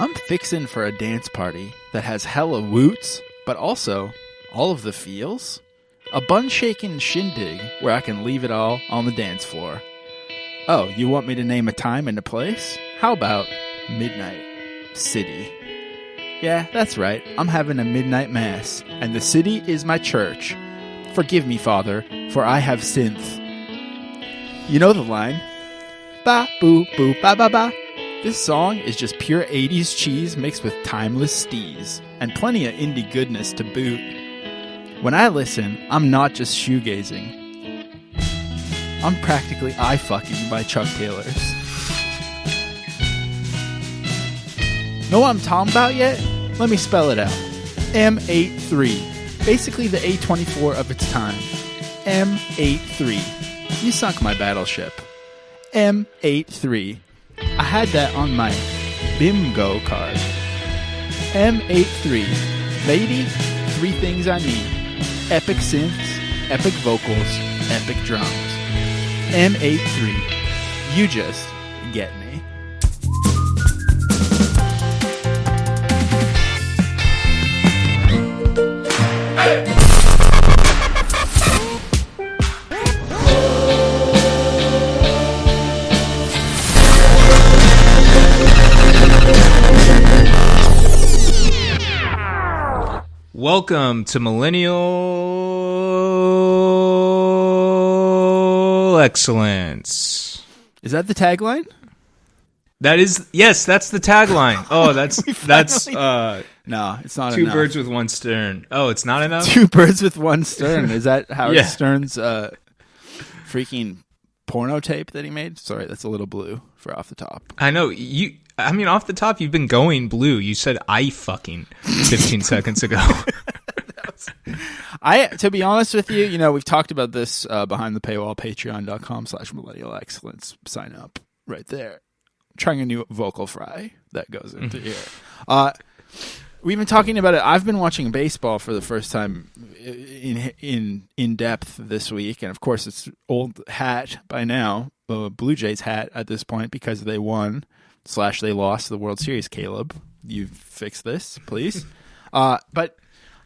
I'm fixin' for a dance party that has hella woots, but also all of the feels. A bun-shaking shindig where I can leave it all on the dance floor. Oh, you want me to name a time and a place? How about Midnight City? Yeah, that's right. I'm having a midnight mass, and the city is my church. Forgive me, Father, for I have synth. You know the line? Ba, boo, boo, ba, ba, ba. This song is just pure 80s cheese mixed with timeless steez, and plenty of indie goodness to boot. When I listen, I'm not just shoegazing. I'm practically eye-fucking by Chuck Taylors. Know what I'm talking about yet? Let me spell it out. M83. Basically the A24 of its time. M83. You sunk my battleship. M83. I had that on my BIMGO card. M83. Lady, three things I need. Epic synths, epic vocals, epic drums. M83. You just get me. Hey! Welcome to Millennial Excellence. Is that the tagline? That is, yes, that's the tagline. Oh, that's no, it's not two enough. birds with one stern. Oh, it's not enough? Two birds with one stern. Is that Howard Yeah. Stern's freaking porno tape that he made? Sorry, that's a little blue for off the top. I know. Off the top, you've been going blue. You said I fucking 15 seconds ago. To be honest with you, we've talked about this behind the paywall, patreon.com/millennial excellence. Sign up right there. Trying a new vocal fry that goes into here. We've been talking about it. I've been watching baseball for the first time in depth this week, and of course it's old hat by now, Blue Jays hat at this point because they won / they lost the World Series. Caleb, you fix this, please. But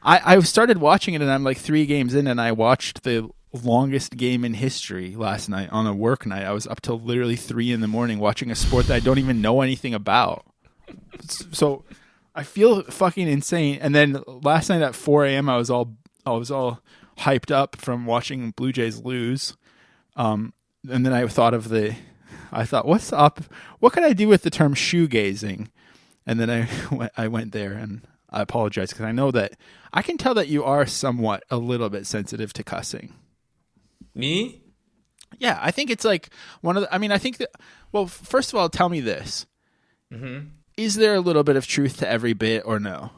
I started watching it, and I'm like 3 games in, and I watched the longest game in history last night on a work night. I was up till literally 3 a.m. watching a sport that I don't even know anything about. So I feel fucking insane. And then last night at 4 a.m. I was all hyped up from watching Blue Jays lose. And then I thought, what's up? What could I do with the term shoegazing? And then I went there, and I apologize because I know that I can tell that you are somewhat a little bit sensitive to cussing. Me? Yeah, I think it's like I think that, well, first of all, tell me this. Mm-hmm. Is there a little bit of truth to every bit or no?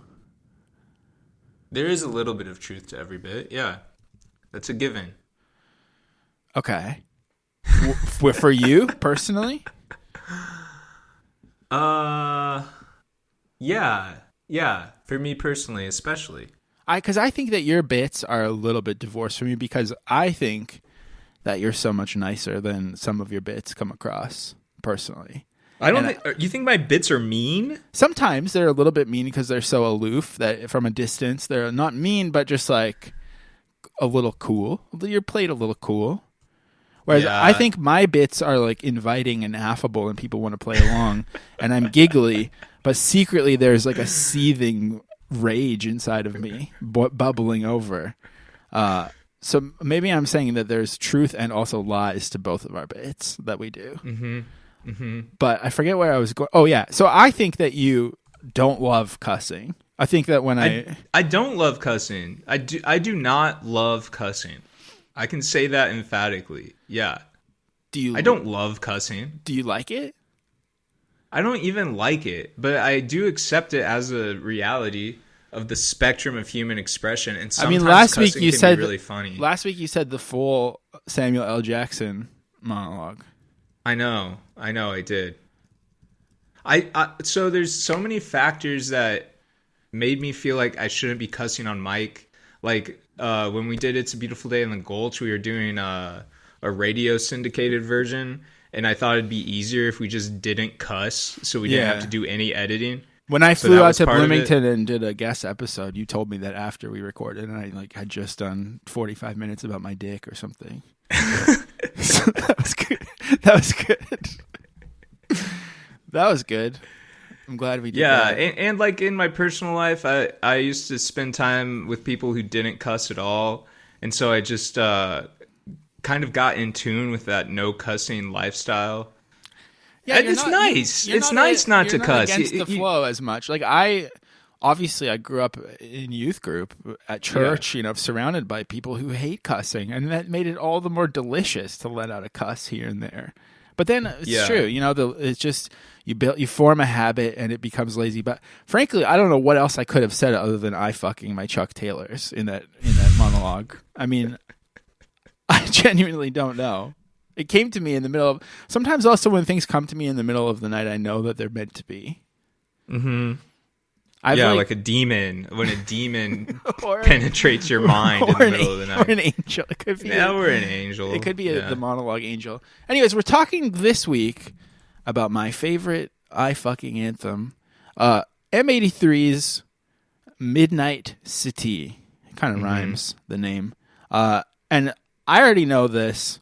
There is a little bit of truth to every bit, yeah. That's a given. Okay. For you, personally? Yeah. For me personally, especially. Because I think that your bits are a little bit divorced from me because I think that you're so much nicer than some of your bits come across, personally. You think my bits are mean? Sometimes they're a little bit mean because they're so aloof that from a distance they're not mean, but just like a little cool. You're played a little cool. Whereas I think my bits are like inviting and affable and people want to play along and I'm giggly, but secretly there's like a seething rage inside of me bubbling over. So maybe I'm saying that there's truth and also lies to both of our bits that we do. Mm-hmm. Mm-hmm. But I forget where I was going. Oh, yeah. So I think that you don't love cussing. I think that when I don't love cussing. I do not love cussing. I can say that emphatically. Yeah. I don't love cussing. Do you like it? I don't even like it, but I do accept it as a reality of the spectrum of human expression. And sometimes last week cussing you can said be really funny. Last week you said the full Samuel L. Jackson monologue. I know, I did. So there's so many factors that made me feel like I shouldn't be cussing on mic. Like when we did It's a Beautiful Day in the Gulch, we were doing a radio syndicated version, and I thought it'd be easier if we just didn't cuss, so we didn't have to do any editing. When I So flew that out was to part of it? Bloomington and did a guest episode, you told me that after we recorded, and I had just done 45 minutes about my dick or something. So that was good. That was good. That was good. I'm glad we did that. And like in my personal life, I used to spend time with people who didn't cuss at all, and so I just kind of got in tune with that no cussing lifestyle. Yeah, And it's nice. It's nice not to cuss. Against the flow as much. Like I grew up in youth group at church, surrounded by people who hate cussing, and that made it all the more delicious to let out a cuss here and there. But then it's true, it's just you form a habit and it becomes lazy. But frankly, I don't know what else I could have said other than I fucking my Chuck Taylors in that monologue. I mean, I genuinely don't know. It came to me in the middle of... Sometimes also when things come to me in the middle of the night, I know that they're meant to be. Mm-hmm. Like a demon. When a demon penetrates your mind in the middle of the night. Or an angel. It could be or an angel. It could be the monologue angel. Anyways, we're talking this week about my favorite I fucking anthem. M83's Midnight City. It kind of rhymes, the name. And I already know this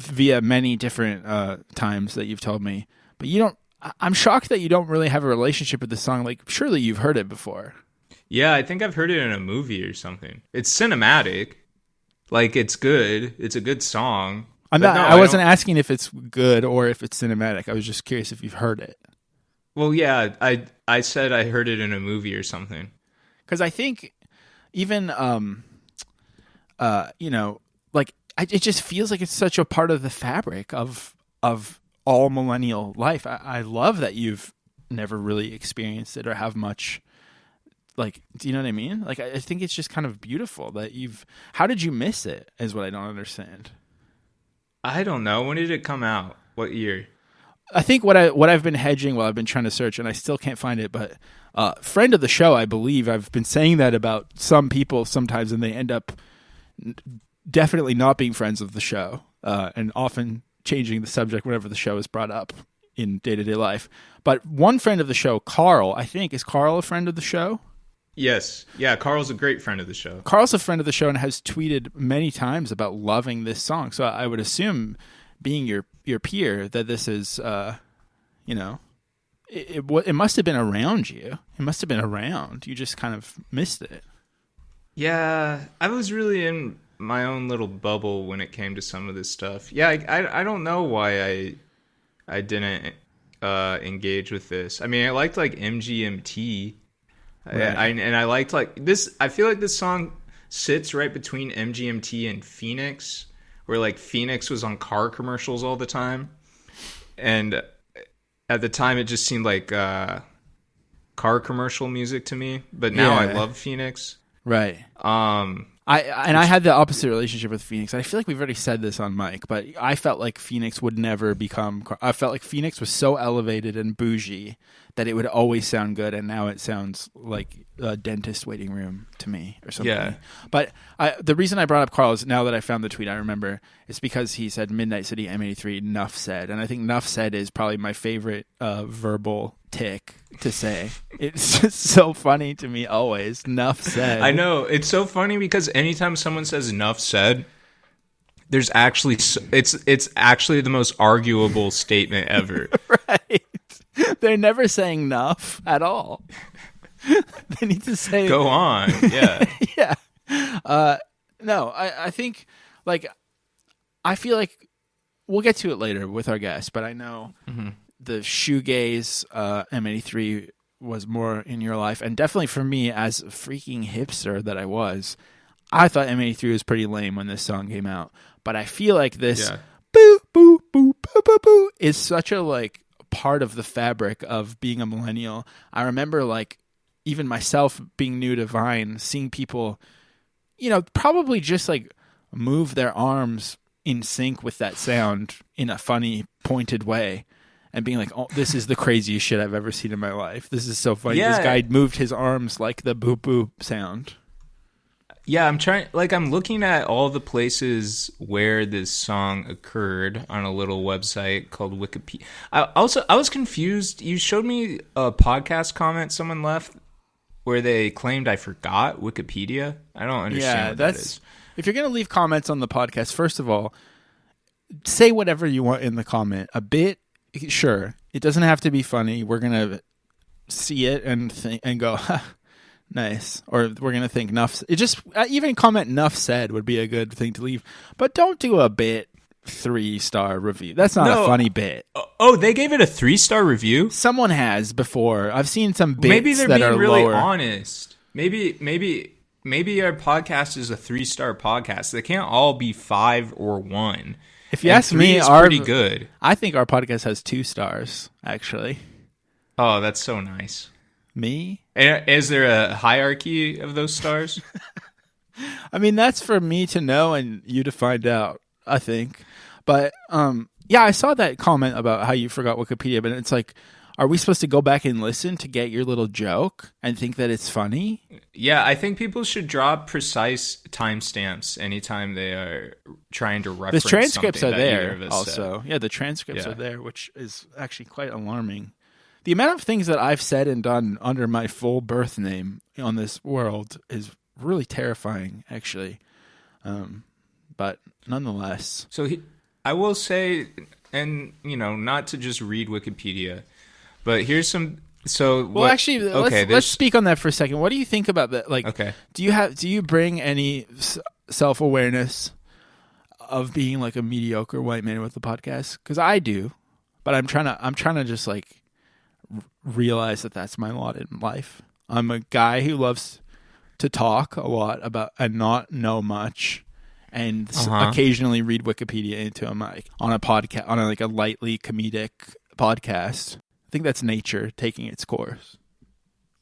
via many different times that you've told me, but you don't. I'm shocked that you don't really have a relationship with the song. Like, surely you've heard it before. Yeah, I think I've heard it in a movie or something. It's cinematic. Like, it's good. It's a good song. I wasn't asking if it's good or if it's cinematic. I was just curious if you've heard it. Well, yeah, I said I heard it in a movie or something. Because I think even, it just feels like it's such a part of the fabric of all millennial life. I love that you've never really experienced it or have much, like, do you know what I mean? Like, I think it's just kind of beautiful that how did you miss it is what I don't understand. I don't know. When did it come out? What year? I think what I've been hedging while I've been trying to search, and I still can't find it, but friend of the show, I believe. I've been saying that about some people sometimes, and they end up definitely not being friends of the show, and often changing the subject whenever the show is brought up in day-to-day life. But one friend of the show, Carl, I think, is Carl a friend of the show? Yes. Yeah, Carl's a great friend of the show. Carl's a friend of the show and has tweeted many times about loving this song. So I would assume, being your peer, that this is, it must have been around you. It must have been around. You just kind of missed it. Yeah, I was really in my own little bubble when it came to some of this stuff. Yeah, I don't know why I didn't engage with this. I mean, I liked like MGMT. Right. And I liked like this. I feel like this song sits right between MGMT and Phoenix, where like Phoenix was on car commercials all the time, and at the time it just seemed like car commercial music to me. But now I love Phoenix. Right. I had the opposite relationship with Phoenix. I feel like we've already said this on mic, but I felt like Phoenix would never become... I felt like Phoenix was so elevated and bougie that it would always sound good, and now it sounds like a dentist waiting room to me or something. Yeah. But the reason I brought up Carl is, now that I found the tweet, I remember, it's because he said Midnight City M83, Nuff said. And I think Nuff said is probably my favorite verbal tick to say. It's just so funny to me always. Nuff said. I know. It's so funny because anytime someone says Nuff said, there's actually... It's actually the most arguable statement ever. Right. They're never saying Nuff at all. They need to say... Go on. Yeah. Yeah. No, I think, like, I feel like we'll get to it later with our guest, but I know the shoegaze M83 was more in your life, and definitely for me, as a freaking hipster that I was, I thought M83 was pretty lame when this song came out. But I feel like this boo, boo, boo, boo, boo, boo is such a, like, part of the fabric of being a millennial. I remember, like, even myself being new to Vine, seeing people, probably just like move their arms in sync with that sound in a funny, pointed way, and being like, oh, this is the craziest shit I've ever seen in my life. This is so funny. Yeah. This guy moved his arms like the boop boop sound. Yeah, I'm looking at all the places where this song occurred on a little website called Wikipedia. I was confused. You showed me a podcast comment someone left where they claimed I forgot Wikipedia. I don't understand what that is. If you're going to leave comments on the podcast, first of all, say whatever you want in the comment. A bit, sure. It doesn't have to be funny. We're going to see it and think and go, nice. Or we're going to think enough. It just, even comment enough said would be a good thing to leave. But don't do a bit 3-star review. That's not a funny bit. Oh, they gave it a 3-star review? Someone has before. I've seen some bits maybe they're that being are really lower. honest. Maybe our podcast is a 3-star podcast. They can't all be 5 or 1. If you ask me, it's pretty good. I think our podcast has 2 stars, actually. Oh, that's so nice. Me? And is there a hierarchy of those stars? I mean, that's for me to know and you to find out, I think. But, yeah, I saw that comment about how you forgot Wikipedia, but it's like, are we supposed to go back and listen to get your little joke and think that it's funny? Yeah, I think people should draw precise timestamps anytime they are trying to reference the transcripts something are that either of there us also. said. Yeah, the transcripts are there, which is actually quite alarming. The amount of things that I've said and done under my full birth name on this world is really terrifying, actually. But nonetheless. So I will say, and not to just read Wikipedia, but here's some. So actually, let's speak on that for a second. What do you think about that? Like, okay, do you bring any self-awareness of being like a mediocre white man with the podcast? Because I do, but I'm trying to just like realize that that's my lot in life. I'm a guy who loves to talk a lot about and not know much, and occasionally read Wikipedia into a mic on a podcast, on a lightly comedic podcast. I think that's nature taking its course.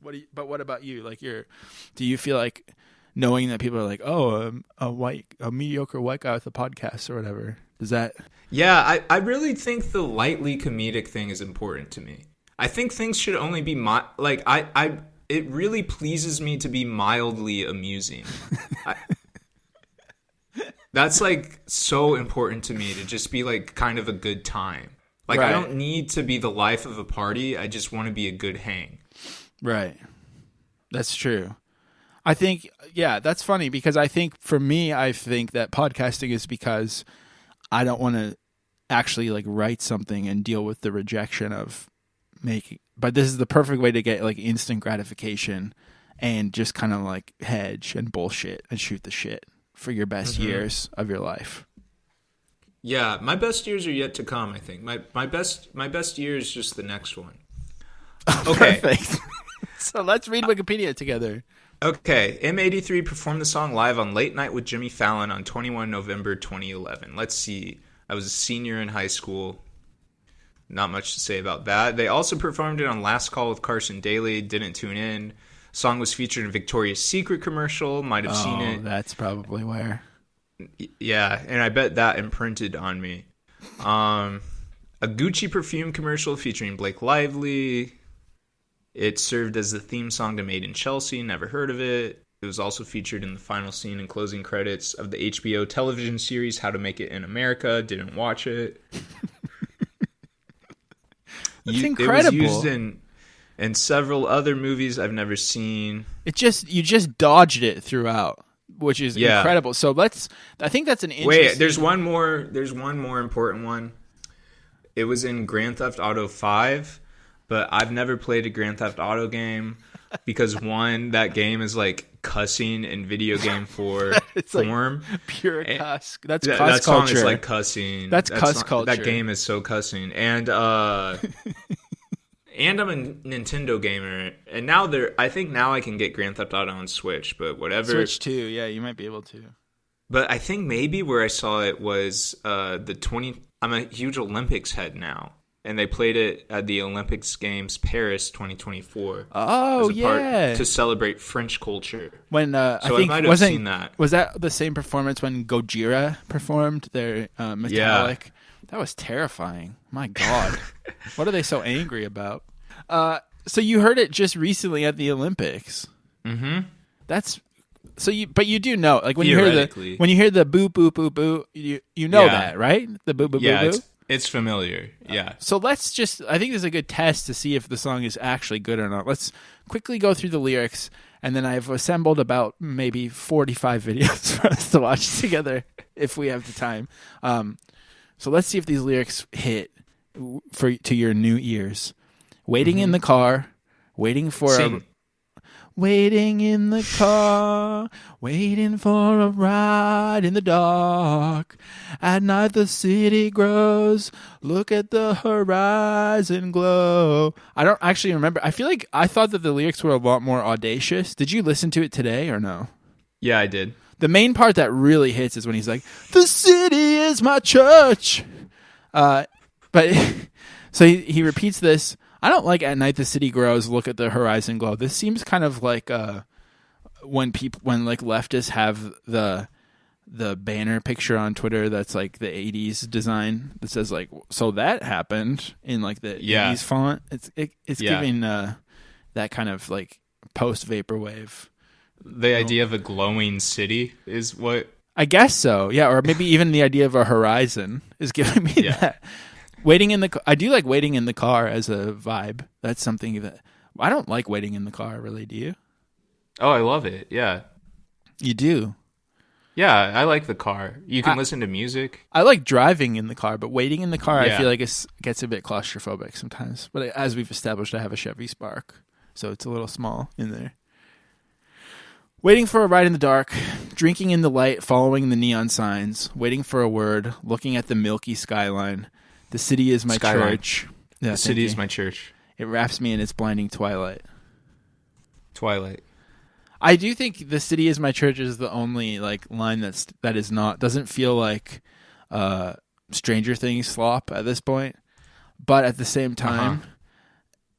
But what about you? Like, do you feel like knowing that people are like, oh, a mediocre white guy with a podcast or whatever? Does that? Yeah, I really think the lightly comedic thing is important to me. I think things should only be it really pleases me to be mildly amusing. That's like so important to me, to just be like kind of a good time. Like, right. I don't need to be the life of a party. I just want to be a good hang. Right. That's true. I think, yeah, that's funny because I think for me, I think that podcasting is because I don't want to actually like write something and deal with the rejection of making. But this is the perfect way to get like instant gratification and just kind of like hedge and bullshit and shoot the shit for your best years of your life. Yeah, my best years are yet to come, I think. My best year is just the next one. Okay. Perfect. So let's read Wikipedia together. Okay. M83 performed the song live on Late Night with Jimmy Fallon on 21 November 2011. Let's see. I was a senior in high school. Not much to say about that. They also performed it on Last Call with Carson Daly. Didn't tune in. Song was featured in Victoria's Secret commercial. Might have seen it. That's probably where. Yeah, and I bet that imprinted on me. A Gucci perfume commercial featuring Blake Lively. It served as the theme song to Made in Chelsea. Never heard of it. It was also featured in the final scene and closing credits of the HBO television series How to Make It in America. Didn't watch it. That's incredible. It was used in several other movies I've never seen. You just dodged it throughout. Which is incredible. So I think that's an interesting... Wait, there's one more important one. It was in Grand Theft Auto 5, but I've never played a Grand Theft Auto game because one, that game is like cussing in video game form. Like pure cuss. That's cuss culture. That song is like cussing. That's cuss culture. That game is so cussing. And and I'm a Nintendo gamer, and now I think now I can get Grand Theft Auto on Switch, but whatever. Switch 2, yeah, you might be able to. But I think maybe where I saw it was I'm a huge Olympics head now, and they played it at the Olympics Games Paris 2024. Oh, yeah. To celebrate French culture. When I think might have seen that. Was that the same performance when Gojira performed their Metallic? Yeah. That was terrifying. My God. What are they so angry about? So you heard it just recently at the Olympics. Mm-hmm. That's but you do know, like when you Theoretically. hear the boo boo boo boo, you know that, right? The boo boo Yeah, boo boo. it's familiar. Yeah. So let's just, I think this is a good test to see if the song is actually good or not. Let's quickly go through the lyrics, and then I've assembled about maybe 45 videos for us to watch together if we have the time. So let's see if these lyrics hit to your new ears. Waiting in the car, waiting for Sing. waiting in the car, waiting for a ride in the dark. At night the city grows, look at the horizon glow. I don't actually remember. I thought that the lyrics were a lot more audacious. Did you listen to it today or no? Yeah, I did. The main part that really hits is when he's like, "The city is my church." But so he repeats this. I don't like "At night the city grows, look at the horizon glow." This seems kind of like when like leftists have the banner picture on Twitter that's like the 80s design that says like, "So that happened," in like the 80s font. It's giving that kind of like post vaporwave. The idea of a glowing city is what... I guess so. Yeah, or maybe even the idea of a horizon is giving me that. I do like waiting in the car as a vibe. That's something that I don't like waiting in the car. Really, do you? Oh, I love it. Yeah. You do. Yeah, I like the car. You can listen to music. I like driving in the car, but waiting in the car, Yeah. I feel like it gets a bit claustrophobic sometimes. But as we've established, I have a Chevy Spark, so it's a little small in there. Waiting for a ride in the dark, drinking in the light, following the neon signs, waiting for a word, looking at the milky skyline. The city is my Skyline. church. Yeah, The city thank is you. my church. It wraps me in its blinding twilight. Twilight. I do think the city is my church is the only like line doesn't feel like Stranger Things slop at this point, but at the same time,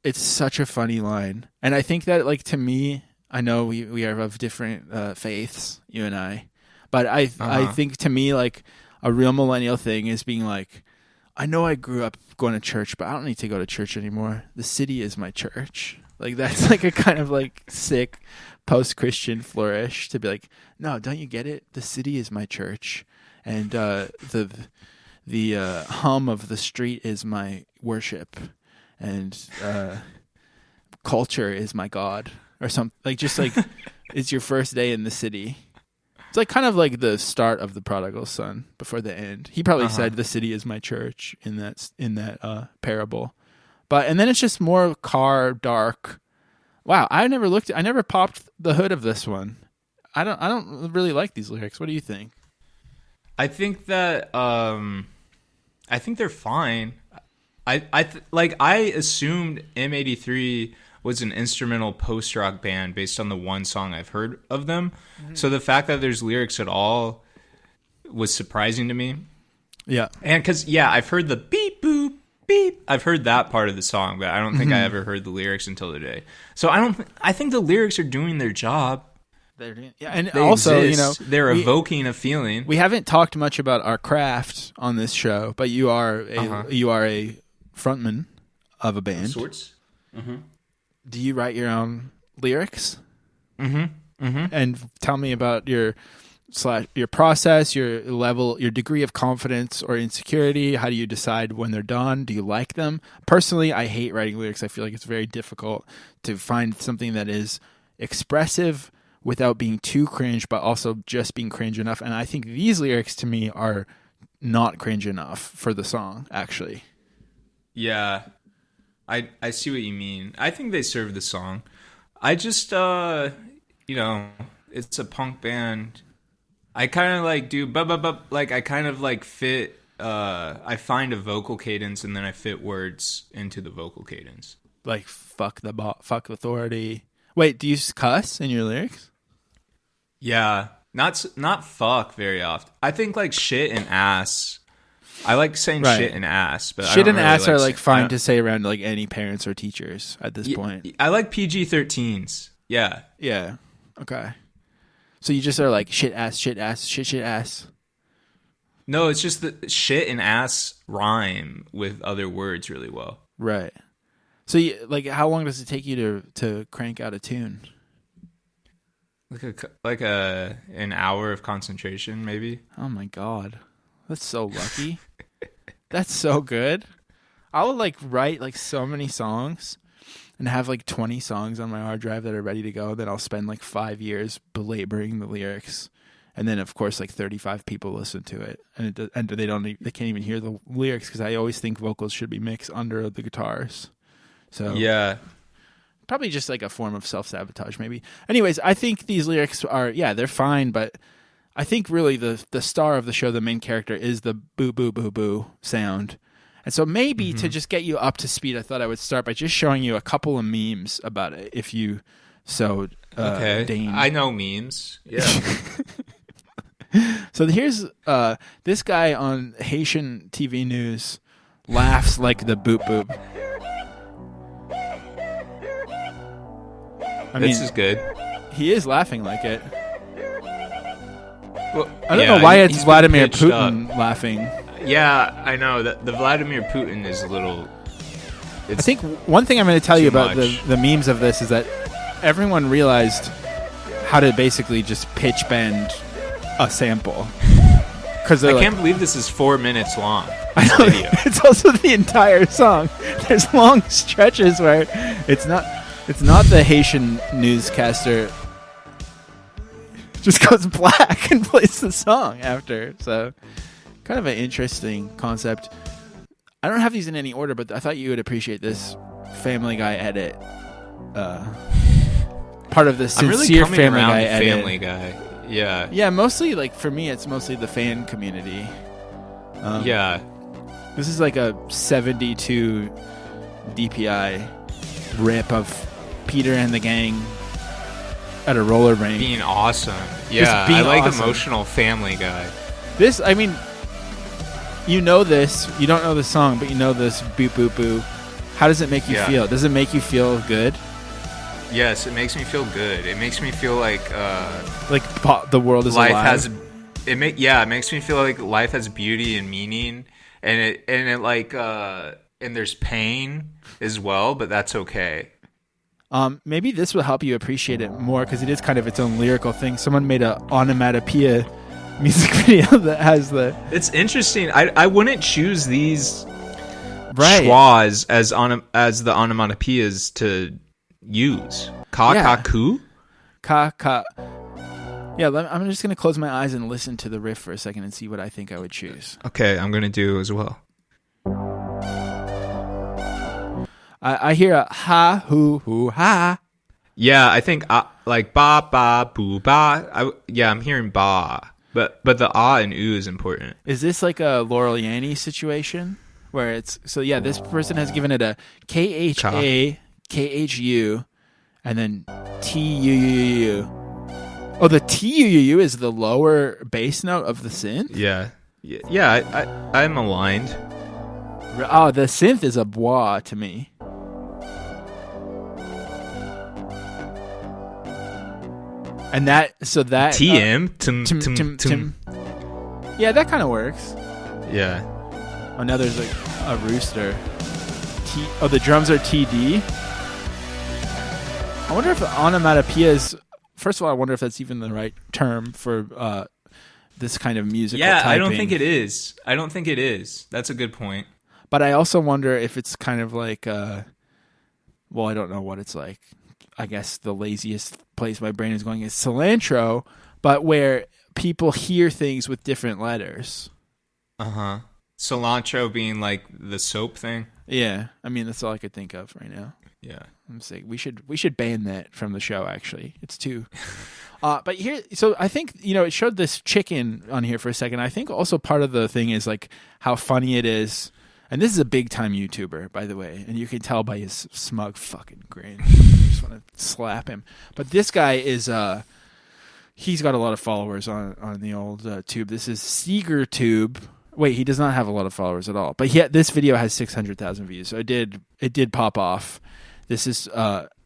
it's such a funny line, and I think that like to me, I know we are of different faiths, you and I, but I think to me like a real millennial thing is being like, I know I grew up going to church, but I don't need to go to church anymore. The city is my church. Like that's like a kind of like sick post-Christian flourish to be like, no, don't you get it? The city is my church, and the hum of the street is my worship, and culture is my God, or something like just like it's your first day in the city. It's like kind of like the start of the prodigal son before the end. He probably said the city is my church in that parable. And then it's just more car dark. Wow, I never popped the hood of this one. I don't really like these lyrics. What do you think? I think that I think they're fine. I assumed M83 was an instrumental post-rock band based on the one song I've heard of them. Mm-hmm. So the fact that there's lyrics at all was surprising to me. Yeah. And because, I've heard the beep, boop, beep. I've heard that part of the song, but I don't think I ever heard the lyrics until today. So I think the lyrics are doing their job. And They also, exist. They're evoking a feeling. We haven't talked much about our craft on this show, but you are a frontman of a band. Of sorts. Mm-hmm. Do you write your own lyrics? Mm-hmm. Mm-hmm. And tell me about your process, your level, your degree of confidence or insecurity. How do you decide when they're done? Do you like them? Personally, I hate writing lyrics. I feel like it's very difficult to find something that is expressive without being too cringe, but also just being cringe enough. And I think these lyrics to me are not cringe enough for the song, actually. Yeah. I see what you mean. I think they serve the song. I just, it's a punk band. I kind of like do, like I kind of like fit, I find a vocal cadence and then I fit words into the vocal cadence. Like fuck authority. Wait, do you cuss in your lyrics? Yeah, not fuck very often. I think like shit and ass. I like saying shit and ass, but shit I don't and really ass are like fine to to say around like any parents or teachers at this point. I like PG-13s. Yeah. Yeah. Okay. So you just are like shit ass, shit ass. No, it's just that shit and ass rhyme with other words really well. Right. So how long does it take you to crank out a tune? like an hour of concentration, maybe. Oh my god, that's so lucky. That's so good. I would like write like so many songs and have like 20 songs on my hard drive that are ready to go. Then I'll spend like 5 years belaboring the lyrics, and then of course like 35 people listen to it, and they can't even hear the lyrics because I always think vocals should be mixed under the guitars. So yeah, probably just like a form of self-sabotage, maybe. Anyways, I think these lyrics are they're fine, but I think really the star of the show, the main character, is the boo boo boo boo sound. And so maybe to just get you up to speed, I thought I would start by just showing you a couple of memes about it, if you so deign. I know memes. Yeah. So here's this guy on Haitian TV news laughs like the boop boop. This is good. He is laughing like it. Well, I don't know why it's Vladimir Putin laughing. Yeah, I know that the Vladimir Putin is a little. I think one thing I'm going to tell you about the memes of this is that everyone realized how to basically just pitch bend a sample. Because I can't believe this is 4 minutes long. I know, it's also the entire song. There's long stretches where it's not the Haitian newscaster just goes black and plays the song after. So kind of an interesting concept. I don't have these in any order, but I thought you would appreciate this Family Guy edit. Part of the sincere really Family Guy edit. Family Guy. Yeah. Yeah, mostly like for me it's mostly the fan community. Yeah. This is like a 72 DPI rip of Peter and the gang at a roller rink. Being awesome. Yeah, I like awesome. Emotional Family Guy. This, I mean, you know this. You don't know the song, but you know this boop boop boo. How does it make you feel? Does it make you feel good? Yes, it makes me feel good. It makes me feel like the world is alive. It makes me feel like life has beauty and meaning, and there's pain as well, but that's okay. Maybe this will help you appreciate it more because it is kind of its own lyrical thing. Someone made a onomatopoeia music video that has the. It's interesting. I wouldn't choose these schwas as the onomatopoeias to use. Ka-ka-ku? Ka-ka. Yeah, I'm just going to close my eyes and listen to the riff for a second and see what I think I would choose. Okay, I'm going to do as well. I hear a ha, hoo, hoo, ha. Yeah, I think like ba, ba, boo, ba. I'm hearing ba. But the ah and oo is important. Is this like a Laurel Yanny situation? Where it's... So yeah, this person has given it a K-H-A, K-H-U, and then T-U-U-U. Oh, the T-U-U-U is the lower bass note of the synth? Yeah, I'm aligned. Oh, the synth is a bois to me. And that TM tim. Yeah, that kind of works. Yeah. Oh, now there's like a rooster. The drums are TD. I wonder if onomatopoeias. First of all, I wonder if that's even the right term for this kind of musical typing. I don't think it is. That's a good point. But I also wonder if it's kind of like, I don't know what it's like. I guess the laziest place my brain is going is cilantro, but where people hear things with different letters. Uh-huh. Cilantro being like the soap thing? Yeah. I mean, that's all I could think of right now. Yeah. I'm saying we should ban that from the show, actually. It's too... but here, so I think, it showed this chicken on here for a second. I think also part of the thing is like how funny it is. And this is a big time YouTuber, by the way. And you can tell by his smug fucking grin. I just want to slap him. But this guy is, he's got a lot of followers on the old tube. This is SeegerTube. Wait, he does not have a lot of followers at all. But this video has 600,000 views. So it did pop off. This is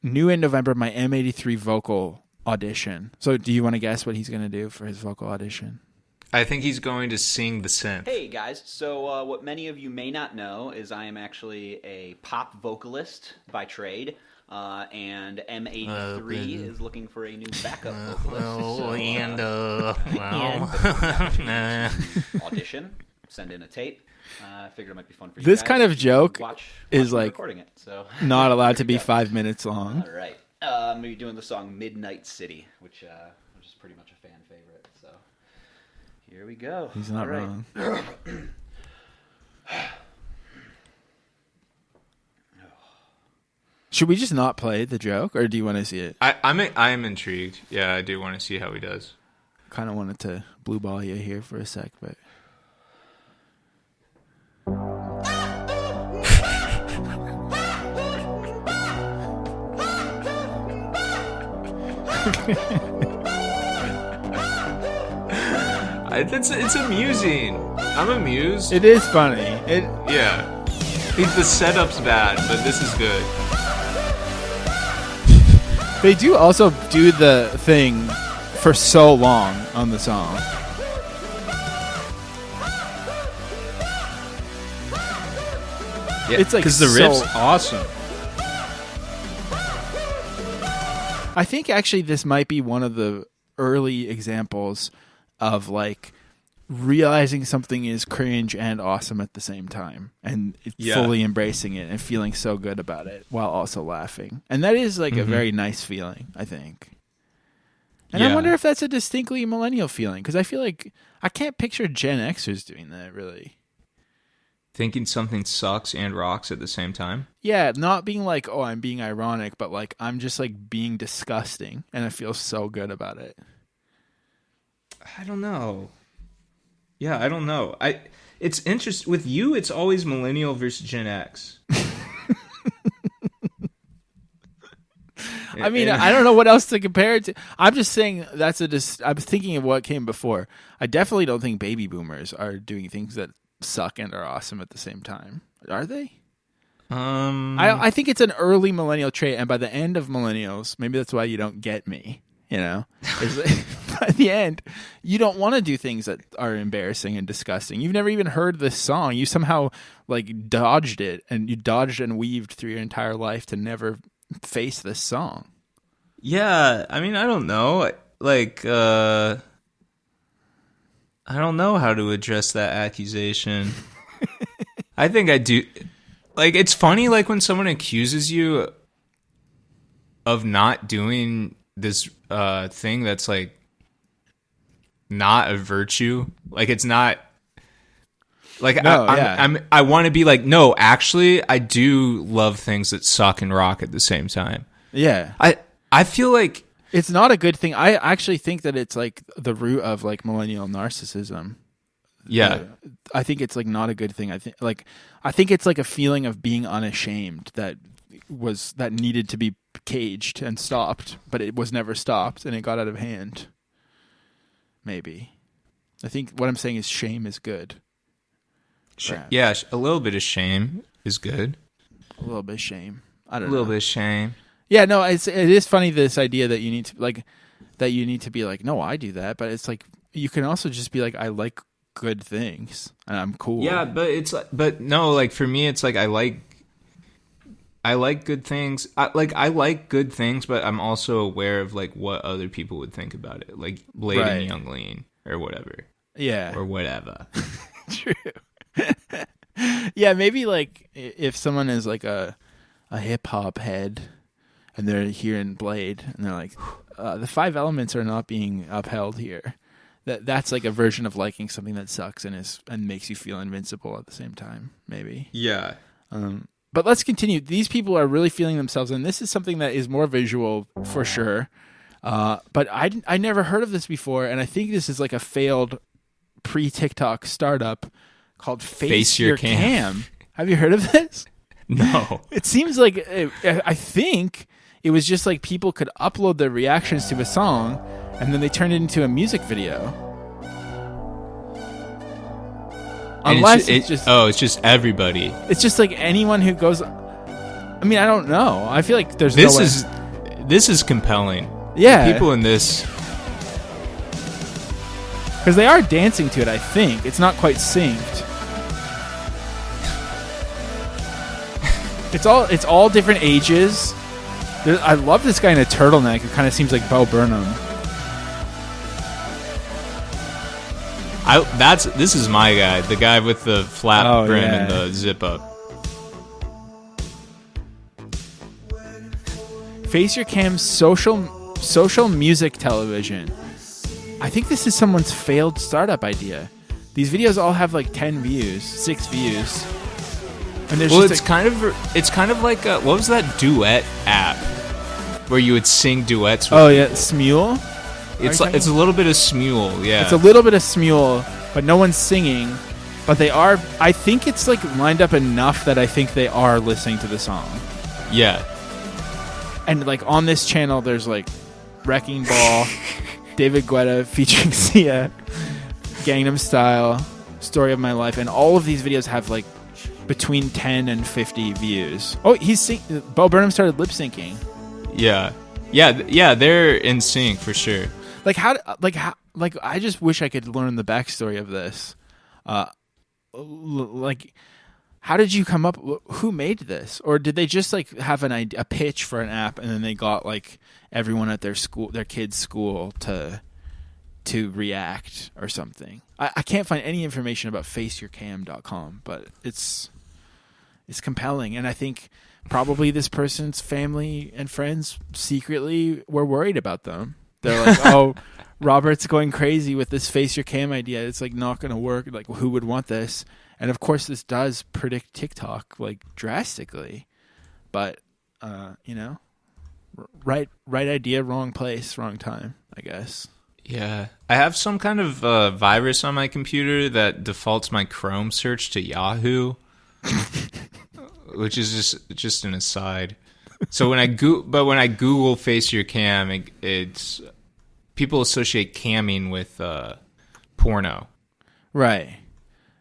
new in November, my M83 vocal audition. So do you want to guess what he's going to do for his vocal audition? I think he's going to sing the synth. Hey guys, so what many of you may not know is I am actually a pop vocalist by trade. And M83 is looking for a new backup vocalist. Audition, send in a tape. I figured it might be fun for you This guys kind of to joke watch is me like recording it. So not allowed to there be you go. 5 minutes long. All right, I'm gonna be doing the song "Midnight City," which is pretty much a fan favorite. So here we go. He's not All right. wrong. Should we just not play the joke, or do you want to see it? I'm intrigued. Yeah, I do want to see how he does. Kind of wanted to blue ball you here for a sec, but It's amusing. I'm amused. it is funny. Yeah. The setup's bad, but this is good. They do also do the thing for so long on the song. Yeah, It's like because the so- riff's awesome. I think actually this might be one of the early examples of like realizing something is cringe and awesome at the same time, and fully embracing it and feeling so good about it while also laughing. And that is like a very nice feeling, I think. And I wonder if that's a distinctly millennial feeling, because I feel like I can't picture Gen Xers doing that, really. Thinking something sucks and rocks at the same time. Yeah, not being like, oh, I'm being ironic, but like I'm just like being disgusting, and I feel so good about it. I don't know. Yeah, I don't know. It's interesting with you. It's always millennial versus Gen X. I mean, I don't know what else to compare it to. I'm just saying I'm thinking of what came before. I definitely don't think baby boomers are doing things that suck and are awesome at the same time. Are they? I think it's an early millennial trait, and by the end of millennials, maybe that's why you don't get me. You know, by the end, you don't want to do things that are embarrassing and disgusting. You've never even heard this song. You somehow like dodged it, and you dodged and weaved through your entire life to never face this song. Yeah, I mean, I don't know. Like, I don't know how to address that accusation. I think I do. Like, it's funny, like, when someone accuses you of not doing this thing that's, like, not a virtue. Like, it's not... Like, No, I want to be like, no, actually, I do love things that suck and rock at the same time. Yeah. I feel like... It's not a good thing. I actually think that it's like the root of like millennial narcissism. Yeah. I think it's like not a good thing. I think it's like a feeling of being unashamed that needed to be caged and stopped, but it was never stopped and it got out of hand. Maybe. I think what I'm saying is shame is good. Yeah, a little bit of shame is good. A little bit of shame. I don't know. A little bit of shame. Yeah, no, it is funny, this idea that you need to be like, no, I do that, but it's like you can also just be like, I like good things and I'm cool. Yeah, but no, like for me, it's like I like good things. I like good things, but I'm also aware of like what other people would think about it, like Blade and Young Lean or whatever. Yeah, or whatever. True. Yeah, maybe like if someone is like a hip hop head and they're hearing Blade and they're like, the 5 elements are not being upheld here. That's like a version of liking something that sucks and makes you feel invincible at the same time. Maybe. Yeah. But let's continue. These people are really feeling themselves, and this is something that is more visual for sure. But I never heard of this before, and I think this is like a failed pre-TikTok startup called Face Your Cam. Have you heard of this? No. It seems like I think it was just like people could upload their reactions to a song, and then they turned it into a music video. Unless it's just everybody. It's just like anyone who goes. I mean, I don't know. I feel like there's this is compelling. Yeah, the people in this, because they are dancing to it. I think it's not quite synced. It's all different ages. I love this guy in a turtleneck. It kind of seems like Bo Burnham. This is my guy, the guy with the flat brim and the zip up. Face Your Cam's social music television. I think this is someone's failed startup idea. These videos all have like 10 views, 6 views. And there's it's kind of like what was that duet app where you would sing duets with Smule? It's a little bit of Smule, yeah. It's a little bit of Smule, but no one's singing. But they are. I think it's like lined up enough that I think they are listening to the song. Yeah. And like on this channel, there's like Wrecking Ball, David Guetta featuring Sia, Gangnam Style, Story of My Life, and all of these videos have like between 10 and 50 views. Oh, Bo Burnham started lip syncing. Yeah, they're in sync for sure. I just wish I could learn the backstory of this. How did you come up? Who made this, or did they just like have a pitch for an app, and then they got like everyone at their kids' school to react or something? I can't find any information about faceyourcam.com, but it's compelling, and I think probably this person's family and friends secretly were worried about them. They're like, oh, Robert's going crazy with this Face Your Cam idea. It's like not going to work. Like, who would want this? And of course, this does predict TikTok like drastically. But right idea, wrong place, wrong time, I guess. Yeah, I have some kind of virus on my computer that defaults my Chrome search to Yahoo, which is just an aside. So when I Google Face Your Cam, it's people associate camming with porno. Right.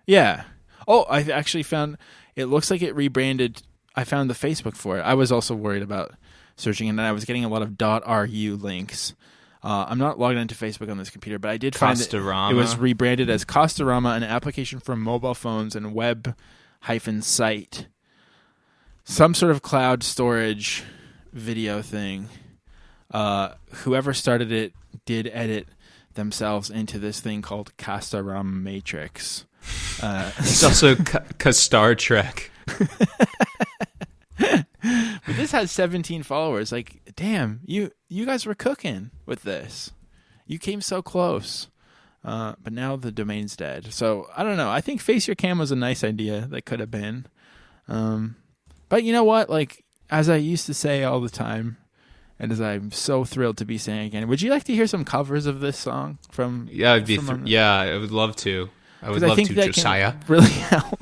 Yeah. Oh, I actually found it looks like it rebranded. I found the Facebook for it. I was also worried about searching, and I was getting a lot of .ru links. I'm not logged into Facebook on this computer, but I did find that it was rebranded as Costarama, an application for mobile phones and web-site. Some sort of cloud storage video thing. Whoever started it did edit themselves into this thing called Castarama Matrix. It's also Star Trek. But this has 17 followers. Like, damn, you guys were cooking with this. You came so close. But now the domain's dead. So, I don't know. I think Face Your Cam was a nice idea that could have been. But you know what? Like, as I used to say all the time, and as I'm so thrilled to be saying again, would you like to hear some covers of this song from? Yeah, I would love to. I would love to, Josiah. Can really help.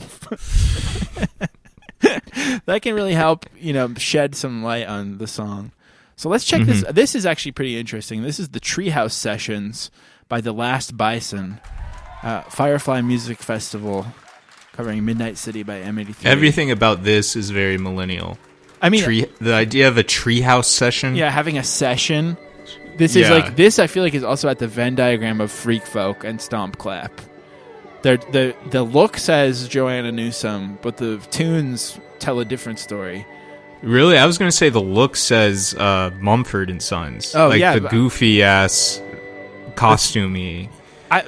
That can really help, shed some light on the song. So let's check this. This is actually pretty interesting. This is the Treehouse Sessions by The Last Bison, Firefly Music Festival, covering Midnight City by M83. Everything about this is very millennial. I mean, the idea of a treehouse session. Yeah, having a session. This is like this. I feel like is also at the Venn diagram of Freak Folk and Stomp Clap. The look says Joanna Newsom, but the tunes tell a different story. Really, I was going to say the look says Mumford and Sons. Oh, yeah, the goofy ass, costumey.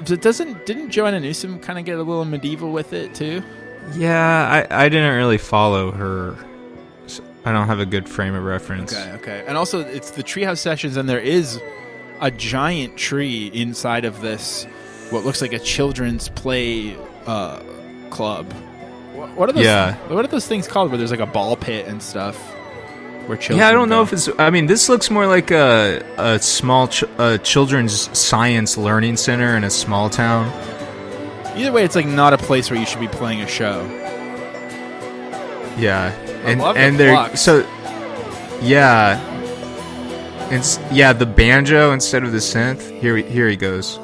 Didn't Joanna Newsom kind of get a little medieval with it too? Yeah, I didn't really follow her. I don't have a good frame of reference. Okay. And also, it's the Treehouse Sessions, and there is a giant tree inside of this, what looks like a children's play club. What are those? Yeah. What are those things called? Where there's like a ball pit and stuff. Where children. Yeah, I don't know if it's. I mean, this looks more like a small children's science learning center in a small town. Either way, it's like not a place where you should be playing a show. Yeah. And they're so it's the banjo instead of the synth. Here he goes.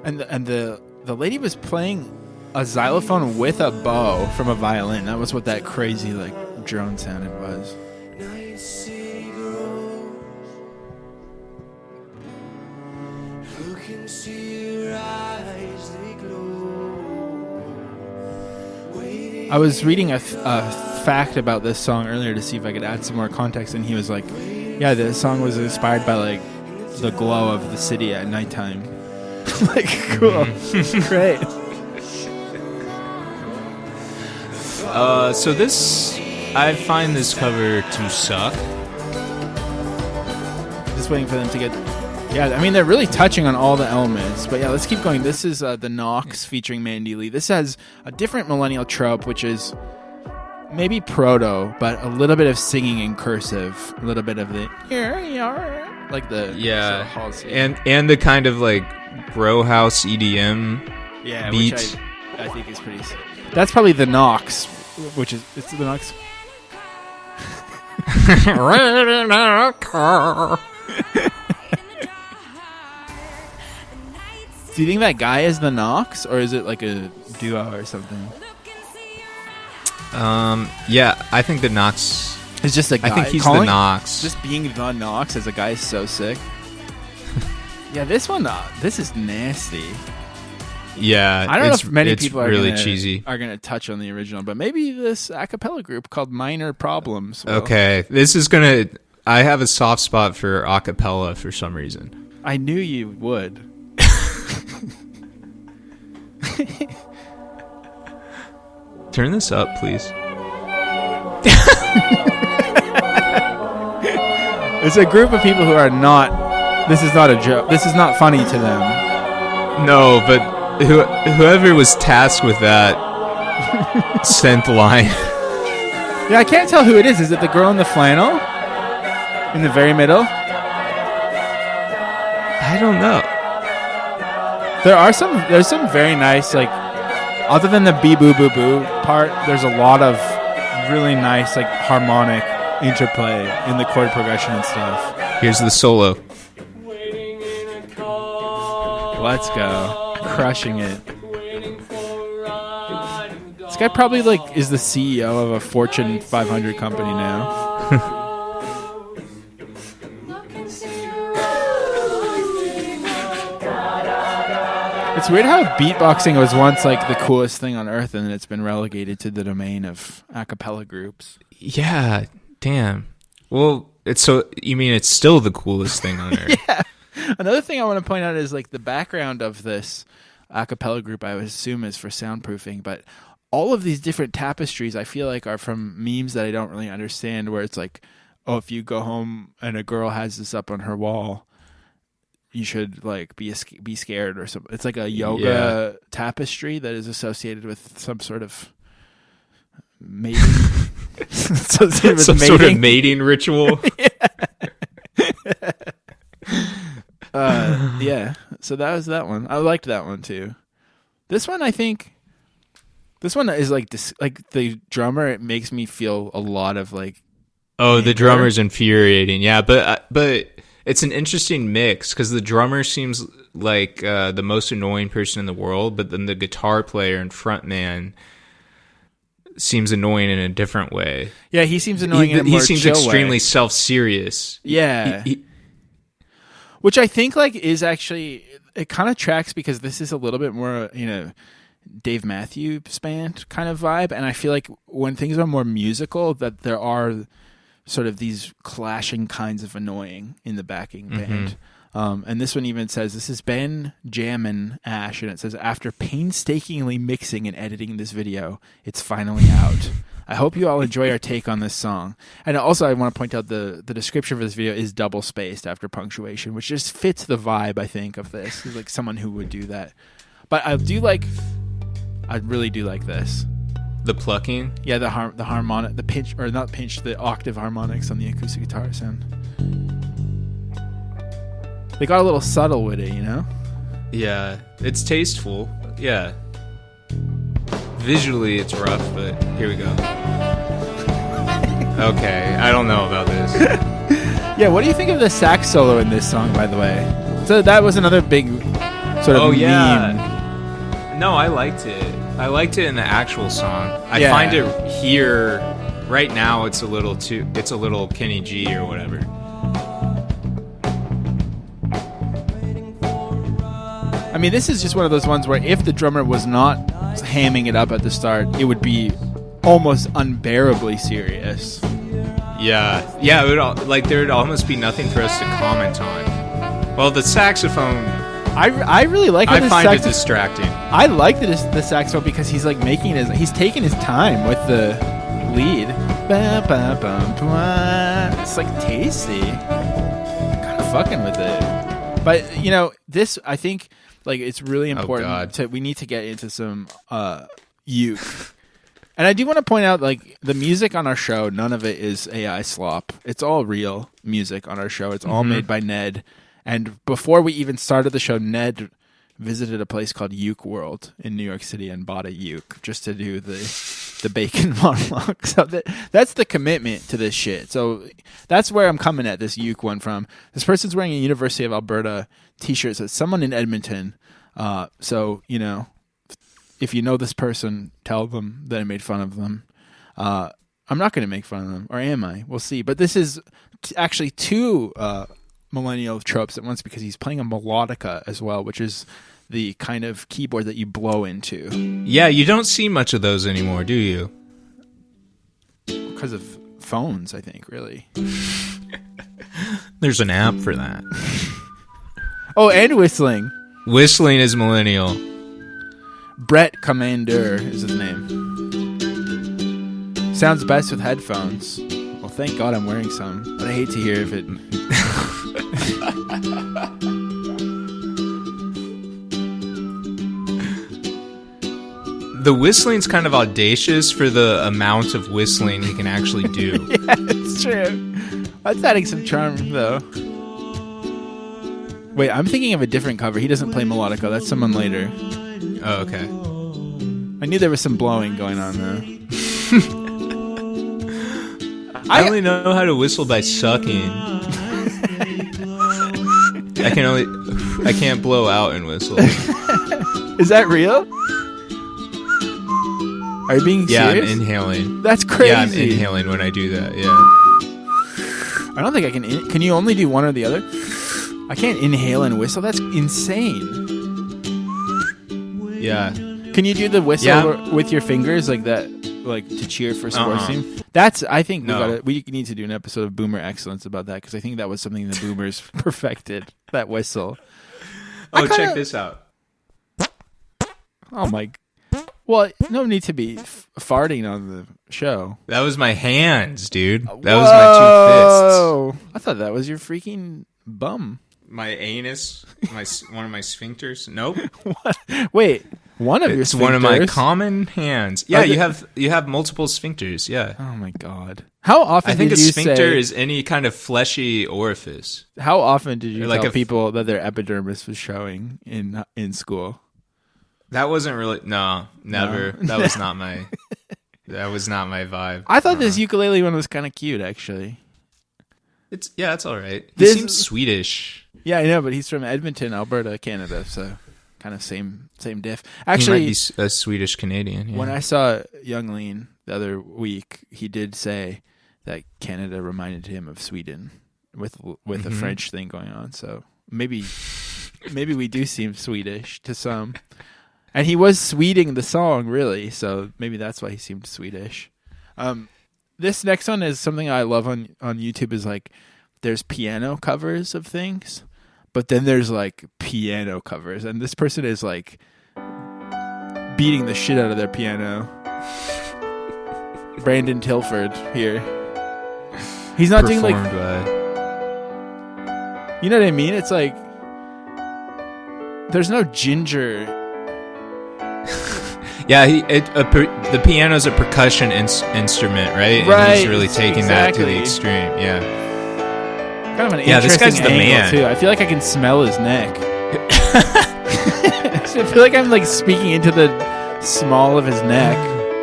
And the lady was playing a xylophone with a bow from a violin. That was what that crazy like drone sounded was. I was reading a fact about this song earlier to see if I could add some more context, and he was like, yeah, the song was inspired by like the glow of the city at nighttime. Like, cool. Great. So this, I find this cover to suck. Just waiting for them to get... Yeah, I mean, they're really touching on all the elements. But yeah, let's keep going. This is The Knox featuring Mandy Lee. This has a different millennial trope, which is maybe proto, but a little bit of singing in cursive. A little bit of the... Like the... Yeah, Halsey. and the kind of like bro house EDM beat. Which I think is pretty... That's probably The Knox, which is... It's The Knox... Do you think that guy is The Knox, or is it like a duo or something? Yeah, I think The Knox... It's just a guy. I think he's The Knox. Just being The Knox as a guy is so sick. Yeah, this one, this is nasty. Yeah, I don't know if many people are really cheesy. Are gonna touch on the original, but maybe this a cappella group called Minor Problems. Okay, this is gonna... I have a soft spot for a cappella for some reason. I knew you would. Turn this up, please. It's a group of people who are not... This is not a joke. This is not funny to them. No, but whoever was tasked with that synth line. Yeah, I can't tell who it is. Is it the girl in the flannel? In the very middle? I don't know. There's some very nice, like, other than the bee boo boo boo part, there's a lot of really nice, like, harmonic interplay in the chord progression and stuff. Here's the solo. Let's go. Crushing it. This guy probably, like, is the CEO of a Fortune 500 company now. It's weird how beatboxing was once like the coolest thing on earth, and then it's been relegated to the domain of a cappella groups. Yeah, damn. Well, you mean it's still the coolest thing on earth? Yeah. Another thing I want to point out is like the background of this a cappella group, I would assume, is for soundproofing, but all of these different tapestries I feel like are from memes that I don't really understand, where it's like, oh, if you go home and a girl has this up on her wall, you should like be scared or something. It's like a yoga tapestry that is associated with some sort of mating. Some sort of mating ritual. Yeah. So that was that one. I liked that one too. This one, I think. This one is like the drummer. It makes me feel a lot of like. Oh, anger. The drummer's infuriating. Yeah, but it's an interesting mix because the drummer seems like the most annoying person in the world, but then the guitar player and frontman seems annoying in a different way. Yeah, he seems annoying in a more He seems chill extremely way. Self-serious. Yeah. Which I think like is actually, it kind of tracks because this is a little bit more, Dave Matthews Band kind of vibe. And I feel like when things are more musical, that there are sort of these clashing kinds of annoying in the backing band. And this one even says, this is Ben, Jammin, Ash, and it says, after painstakingly mixing and editing this video, it's finally out. I hope you all enjoy our take on this song. And also I want to point out the description for this video is double spaced after punctuation, which just fits the vibe, I think, of this. It's like someone who would do that. But I really do like this. The plucking? Yeah, the harmonic, the pinch, or not pinch, the octave harmonics on the acoustic guitar sound. They got a little subtle with it, Yeah, it's tasteful. Yeah. Visually, it's rough, but here we go. Okay, I don't know about this. Yeah, what do you think of the sax solo in this song, by the way? So that was another big sort of meme. No, I liked it. I liked it in the actual song. I find it here right now it's a little Kenny G or whatever. I mean, this is just one of those ones where if the drummer was not hamming it up at the start, it would be almost unbearably serious. Yeah. It would there would almost be nothing for us to comment on. Well, the saxophone, I really like how I find it distracting. I like the saxophone because he's like he's taking his time with the lead. It's like tasty. Kind of fucking with it. But you know, this I think like it's really important we need to get into some uke. And I do want to point out, like, the music on our show, none of it is AI slop. It's all real music on our show. It's all made by Ned. And before we even started the show, Ned visited a place called Uke World in New York City and bought a uke just to do the bacon monologue. So that's the commitment to this shit. So that's where I'm coming at this uke one from. This person's wearing a University of Alberta t-shirt that says someone in Edmonton. So, you know, if you know this person, tell them that I made fun of them. I'm not going to make fun of them, or am I? We'll see. But this is actually two millennial tropes at once because he's playing a melodica as well, which is the kind of keyboard that you blow into. Yeah, you don't see much of those anymore, do you? Because of phones, I think, really. There's an app for that. Oh, and whistling. Whistling is millennial. Brett Commander is his name. Sounds best with headphones. Well, thank God I'm wearing some, but I hate to hear if it... The whistling's kind of audacious for the amount of whistling he can actually do. Yeah, it's true. That's adding some charm, though. Wait, I'm thinking of a different cover. He doesn't play melodica. That's someone later. Oh, okay. I knew there was some blowing going on, though. I only know how to whistle by sucking. I can't blow out and whistle. Is that real? Are you being serious? Yeah, I'm inhaling. That's crazy. Yeah, I'm inhaling when I do that, yeah. I don't think I can... Can you only do one or the other? I can't inhale and whistle. That's insane. Yeah. Can you do the whistle with your fingers like that, like to cheer for sports team? That's... I think we need to do an episode of Boomer Excellence about that because I think that was something the Boomers perfected, that whistle. Oh, check this out. Oh, my... Well, no need to be farting on the show. That was my hands, dude. That was my 2 fists. I thought that was your freaking bum. My anus, one of my sphincters. Nope. What? Wait, one of your sphincters? It's one of my common hands. Yeah, you have multiple sphincters. Yeah. Oh my God. How often? I think a sphincter is any kind of fleshy orifice. How often did you tell people that their epidermis was showing in school? That wasn't really never. No. That was not my. That was not my vibe. I thought this ukulele one was kind of cute, actually. It's all right. He seems Swedish. Yeah, I know, but he's from Edmonton, Alberta, Canada, so kind of same diff. Actually, he might be a Swedish Canadian. Yeah. When I saw Young Lean the other week, he did say that Canada reminded him of Sweden with a French thing going on. So maybe we do seem Swedish to some. And he was sweeting the song, really, so maybe that's why he seemed Swedish. This next one is something I love on YouTube. Is like there's piano covers of things, but then there's like piano covers, and this person is like beating the shit out of their piano. Brandon Tilford here. He's not doing like... You know what I mean? It's like there's no ginger... Yeah, the piano's a percussion instrument, right? Right. And he's really taking that to the extreme. Yeah. Kind of an interesting this guy's the angle, man. too. I feel like I can smell his neck. I feel like I'm like speaking into the small of his neck.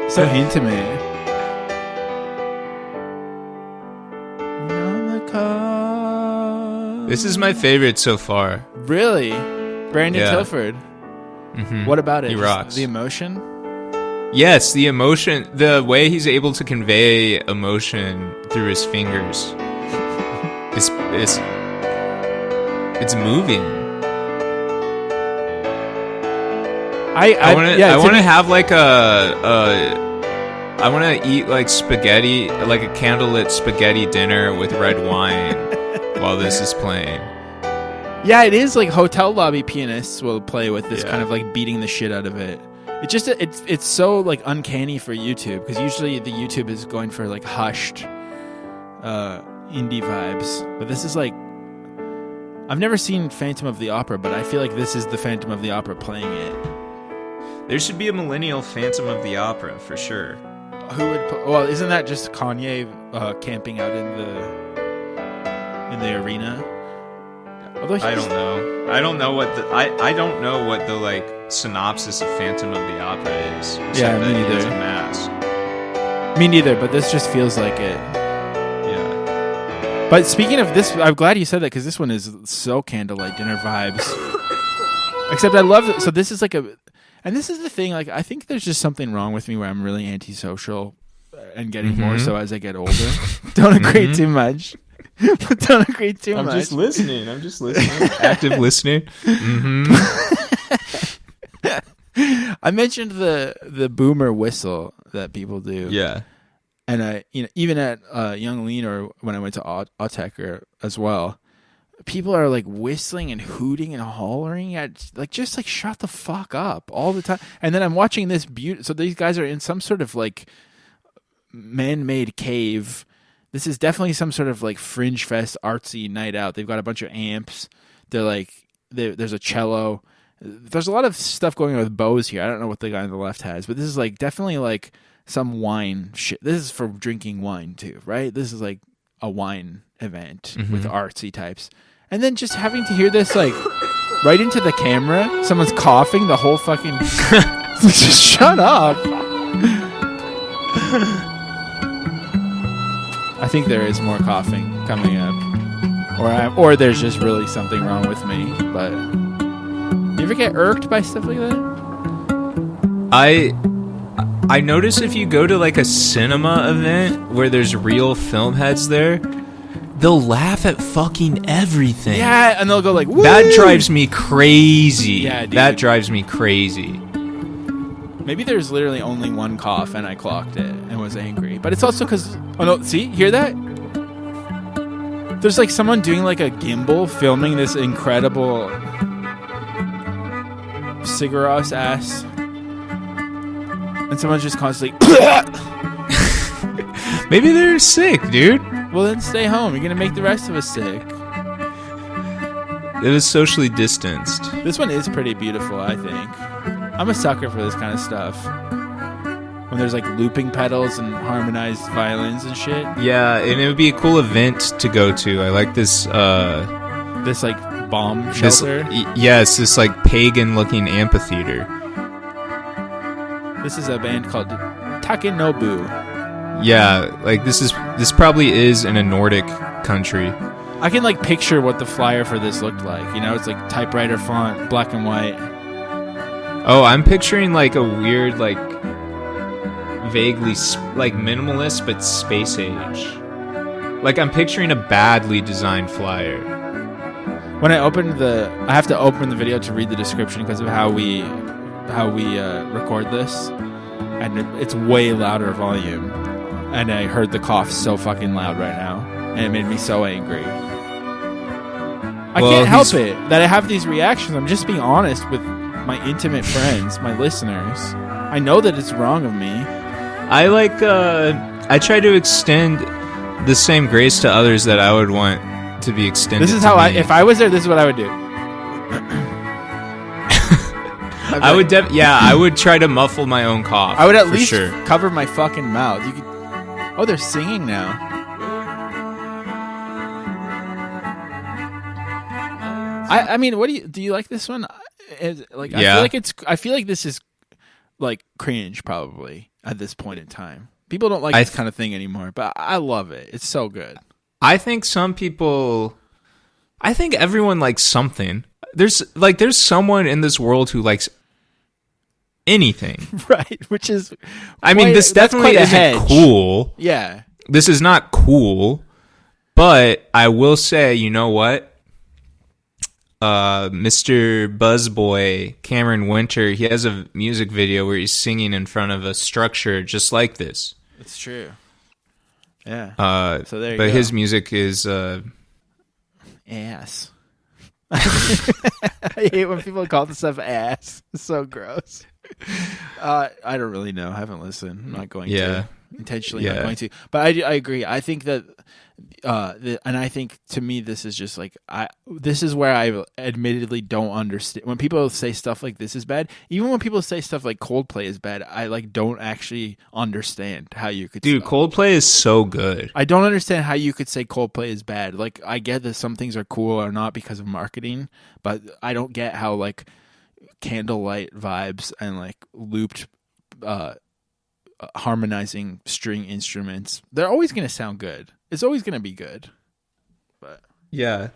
So intimate. This is my favorite so far. Really? Brandon Tilford. Mm-hmm. What about it? He rocks. The emotion? Yes, the emotion. The way he's able to convey emotion through his fingers. It's moving. I want to have like I want to eat like spaghetti, like a candlelit spaghetti dinner with red wine while this is playing. Yeah, it is like hotel lobby pianists will play with this kind of like beating the shit out of it. It just it's so like uncanny for YouTube because usually the YouTube is going for like hushed indie vibes, but this is like I've never seen Phantom of the Opera, but I feel like this is the Phantom of the Opera playing it. There should be a Millennial Phantom of the Opera for sure. Who would? Well, isn't that just Kanye camping out in the arena? Although I don't know. I don't know what the like synopsis of Phantom of the Opera is. Yeah, me neither. It's a mask. Me neither. But this just feels like it. Yeah. But speaking of this, I'm glad you said that because this one is so candlelight dinner vibes. Except I love it. So this is like and this is the thing. Like I think there's just something wrong with me where I'm really antisocial and getting more so as I get older. Don't agree too much. But don't agree too much. I'm just listening. Active listener. I mentioned the boomer whistle that people do. Yeah. And even at Young Lean or when I went to Autechre as well, people are like whistling and hooting and hollering at like just like shut the fuck up all the time. And then I'm watching this so these guys are in some sort of like man-made cave. This is definitely some sort of like fringe fest artsy night out. They've got a bunch of amps. They're like there's a cello. There's a lot of stuff going on with bows here. I don't know what the guy on the left has, but this is like definitely like some wine shit. This is for drinking wine too, right? This is like a wine event with artsy types. And then just having to hear this like right into the camera. Someone's coughing the whole fucking just shut up. I think there is more coughing coming up, or there's just really something wrong with me. But you ever get irked by stuff like that? I notice if you go to like a cinema event where there's real film heads there, they'll laugh at fucking everything. Yeah, and they'll go like, woo! That drives me crazy. Yeah, dude. That drives me crazy. Maybe there's literally only one cough and I clocked it and was angry. But it's also because... Oh, no. See? Hear that? There's like someone doing like a gimbal filming this incredible cigaros ass. And someone's just constantly... Maybe they're sick, dude. Well, then stay home. You're going to make the rest of us sick. It was socially distanced. This one is pretty beautiful, I think. I'm a sucker for this kind of stuff. When there's like looping pedals and harmonized violins and shit. Yeah, and it would be a cool event to go to. I like this this like bomb shelter. It's this like pagan looking amphitheater. This is a band called Takenobu. Yeah, like this probably is in a Nordic country. I can like picture what the flyer for this looked like. You know, it's like typewriter font, black and white. Oh, I'm picturing like a weird, like vaguely like minimalist but space age. Like I'm picturing a badly designed flyer. When I have to open the video to read the description because of how we record this, and it's way louder volume. And I heard the cough so fucking loud right now, and it made me so angry. I can't help it that I have these reactions. I'm just being honest with my intimate friends, my listeners. I know that it's wrong of me. I try to extend the same grace to others that I would want to be extended. This is how if I was there, this is what I would do. I would try to muffle my own cough. I would at least cover my fucking mouth. You could. Oh, they're singing now. I mean, what do you like this one? I feel like this is like cringe probably at this point in time. People don't like this kind of thing anymore, but I love it. It's so good. I think everyone likes something. There's someone in this world who likes anything. Right, which is this definitely isn't cool. Yeah. This is not cool, but I will say, you know what? Mr. Buzzboy, Cameron Winter, he has a music video where he's singing in front of a structure just like this. It's true. Yeah. So there you go. But his music is ass. I hate when people call this stuff ass. It's so gross. I don't really know. I haven't listened. I'm not going to. Intentionally not going to. But I agree. I think that and I think to me this is just like this is where I admittedly don't understand when people say stuff like this is bad. Even when people say stuff like Coldplay is bad, I like don't actually understand how you could. Dude, Coldplay is so good. I don't understand how you could say Coldplay is bad. Like I get that some things are cool or not because of marketing, but I don't get how like candlelight vibes and like looped harmonizing string instruments, they're always going to sound good. It's always going to be good. But it's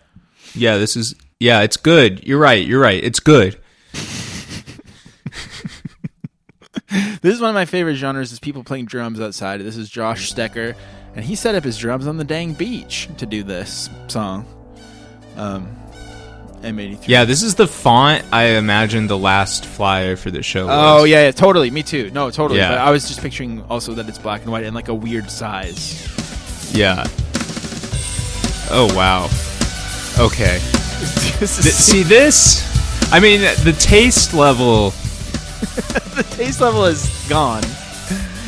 good. You're right. It's good. This is one of my favorite genres is people playing drums outside. This is Josh Stecker, and he set up his drums on the dang beach to do this song. M83. Yeah, this is the font I imagine the last flyer for the show was. Oh, yeah, totally. Me too. No, totally. Yeah. But I was just picturing also that it's black and white and like a weird size. Yeah. Oh, wow. Okay. See this? I mean, the taste level. The taste level is gone.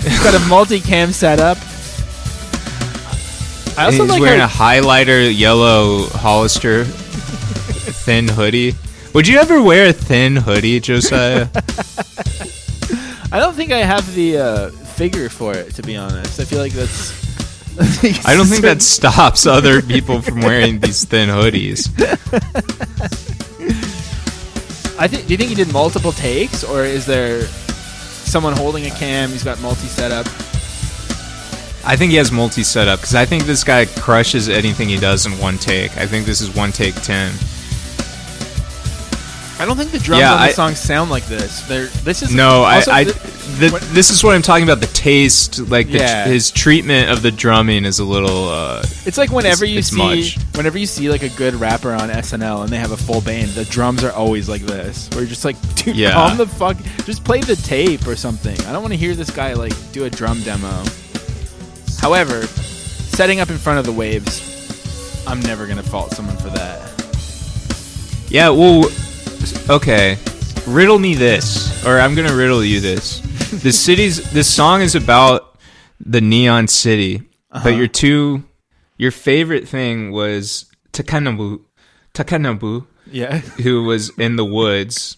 He's got a multicam setup. I also He's wearing a highlighter yellow Hollister thin hoodie. Would you ever wear a thin hoodie, Josiah? I don't think I have the figure for it, to be honest. I feel like that's... I don't think that stops other people from wearing these thin hoodies. Do you think he did multiple takes, or is there someone holding a cam? He's got multi-setup. I think he has multi-setup, because I think this guy crushes anything he does in one take. I think this is one take 10. I don't think the drums on the song sound like this. This is this is what I'm talking about. The taste, like his treatment of the drumming is a little. It's like whenever you see like a good rapper on SNL and they have a full band, the drums are always like this. Where you're just like, dude, calm the fuck, just play the tape or something. I don't want to hear this guy like do a drum demo. However, setting up in front of the waves, I'm never gonna fault someone for that. Yeah, well. Okay, riddle me this, or I'm gonna riddle you this. This song is about the neon city, but your favorite thing was Takanabu, who was in the woods,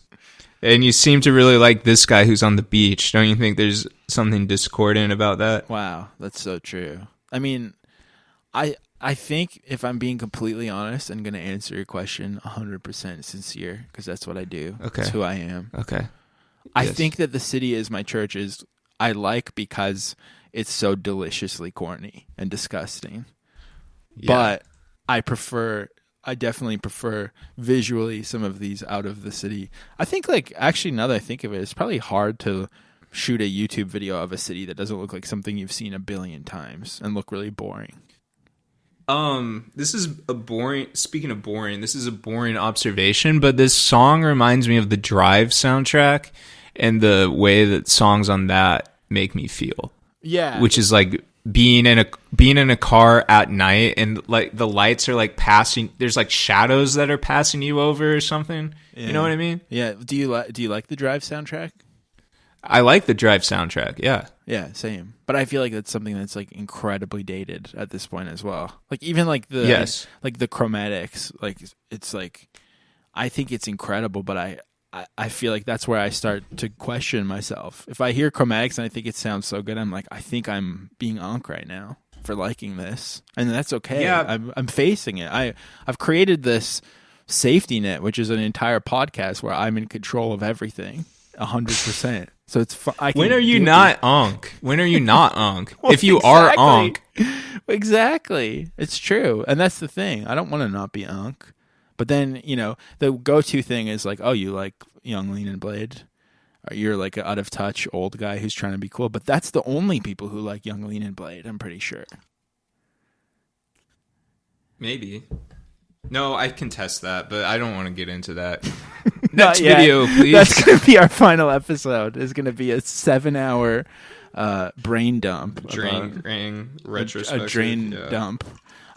and you seem to really like this guy who's on the beach. Don't you think there's something discordant about that? Wow, that's so true. I mean, I think if I'm being completely honest, I'm going to answer your question 100% sincere because that's what I do. Okay. That's who I am. Okay. I think that The City Is My Church I like because it's so deliciously corny and disgusting. Yeah. But I definitely prefer visually some of these Out of the City. I think actually now that I think of it, it's probably hard to shoot a YouTube video of a city that doesn't look like something you've seen a billion times and look really boring. This is speaking of boring, this is a boring observation, but this song reminds me of the Drive soundtrack and the way that songs on that make me feel. Yeah. Which is like being in a car at night and like the lights are like passing, there's like shadows that are passing you over or something. Yeah. You know what I mean? Yeah. Do you like the Drive soundtrack? I like the Drive soundtrack, yeah. Yeah, same. But I feel like that's something that's like incredibly dated at this point as well. Like even like the like the chromatics, like it's like I think it's incredible, but I feel like that's where I start to question myself. If I hear chromatics and I think it sounds so good, I'm like, I think I'm being onk right now for liking this. And that's okay. Yeah. I'm facing it. I've created this safety net, which is an entire podcast where I'm in control of everything 100%. So it's when are you not onk? When are you not onk? Well, if you are onk. Exactly. It's true. And that's the thing. I don't want to not be onk. But then, the go-to thing is like, oh, you like Young, Lean, and Blade? Or you're like an out-of-touch old guy who's trying to be cool. But that's the only people who like Young, Lean, and Blade, I'm pretty sure. Maybe. No, I contest that, but I don't want to get into that. Next Next video, please. That's going to be our final episode. It's going to be a 7-hour brain dump. Drain retrospective. A drain yeah. dump.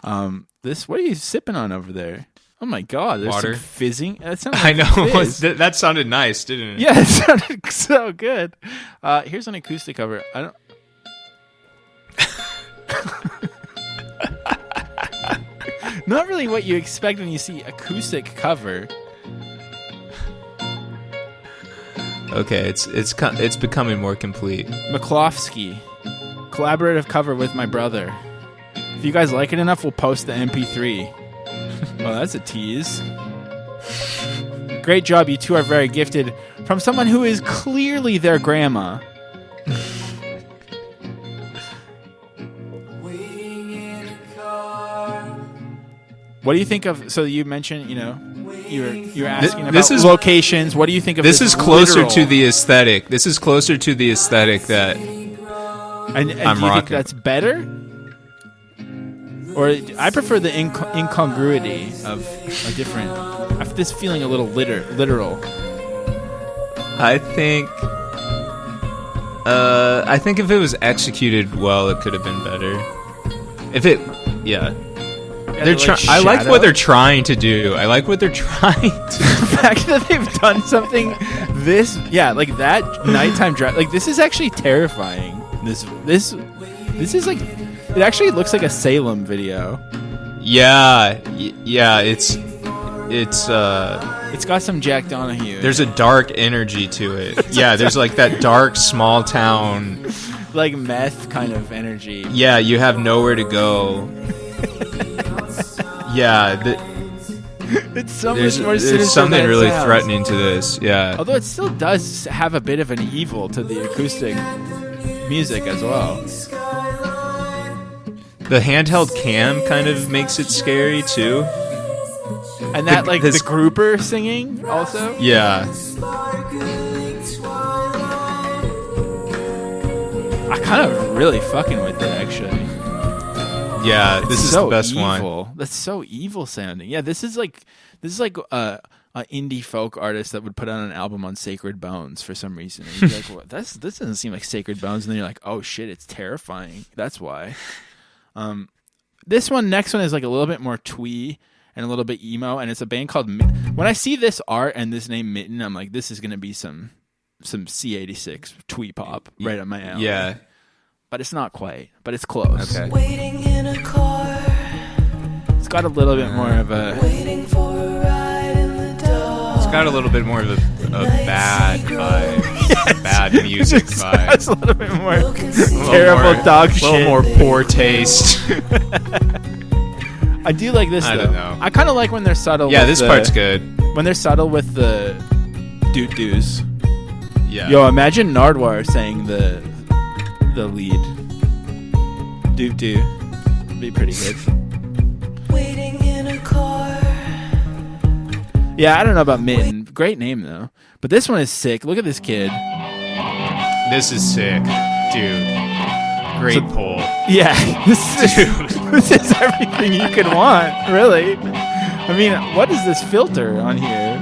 What are you sipping on over there? Oh my god, there's Water. some fizzing. That sounds I like know. fizz. That sounded nice, didn't it? Yeah, it sounded so good. Here's an acoustic cover. I don't. Not really what you expect when you see acoustic cover. Okay, it's becoming more complete. McCloskey, collaborative cover with my brother. If you guys like it enough, we'll post the MP3. Oh, that's a tease. Great job, you two are very gifted. From someone who is clearly their grandma. What do you think of? So you mentioned, you're asking about this is locations. What do you think of this? Is closer literal? to the aesthetic. This is closer to the aesthetic that And I'm do you think rocking. that's better? Or I prefer the incongruity of a different. I have this feeling a little literal. I think if it was executed well, it could have been better. Yeah. I like what they're trying to do. I like what they're trying to. The fact that they've done something like that nighttime drive. Like this is actually terrifying. This is like. It actually looks like a Salem video. Yeah. It's got some Jack Donahue. There's a dark energy to it. Yeah, there's like that dark small town, like meth kind of energy. Yeah, you have nowhere to go. Yeah, it's so much more sinister. There's something than it really sounds. threatening to this. Yeah, although it still does have a bit of an evil to the acoustic music as well. The handheld cam kind of makes it scary too. And that, the grouper singing also? Yeah. I kind of really fucking with it, actually. Yeah, this is so the best evil. one. That's so evil sounding. Yeah, this is like an indie folk artist that would put out an album on Sacred Bones for some reason. And you'd be like, well, this doesn't seem like Sacred Bones. And then you're like, oh shit, it's terrifying. That's why. This next one is like a little bit more twee and a little bit emo, and it's a band called when I see this art and this name Mitten, I'm like, this is gonna be some C86 twee pop right up my alley. Yeah, but it's not quite, but it's close. Okay. Waiting in a car. It's got a little bit more of a Waiting for a ride in the dark. It's got a little bit more of a bad vibe, bad music vibe. It's a little bit more terrible dog shit. A little more poor taste. I do like this though. I don't know. I kind of like when they're subtle. Yeah, with this part's good. When they're subtle with the doot-doos. Yeah. Yo, imagine Nardwuar saying the lead. Doot-doo. It'd be pretty good. Waiting in a car. Yeah, I don't know about Mitten. Great name though. But this one is sick. Look at this kid. This is sick, dude. Great poll. Yeah, this is everything you could want, really. I mean, what is this filter on here?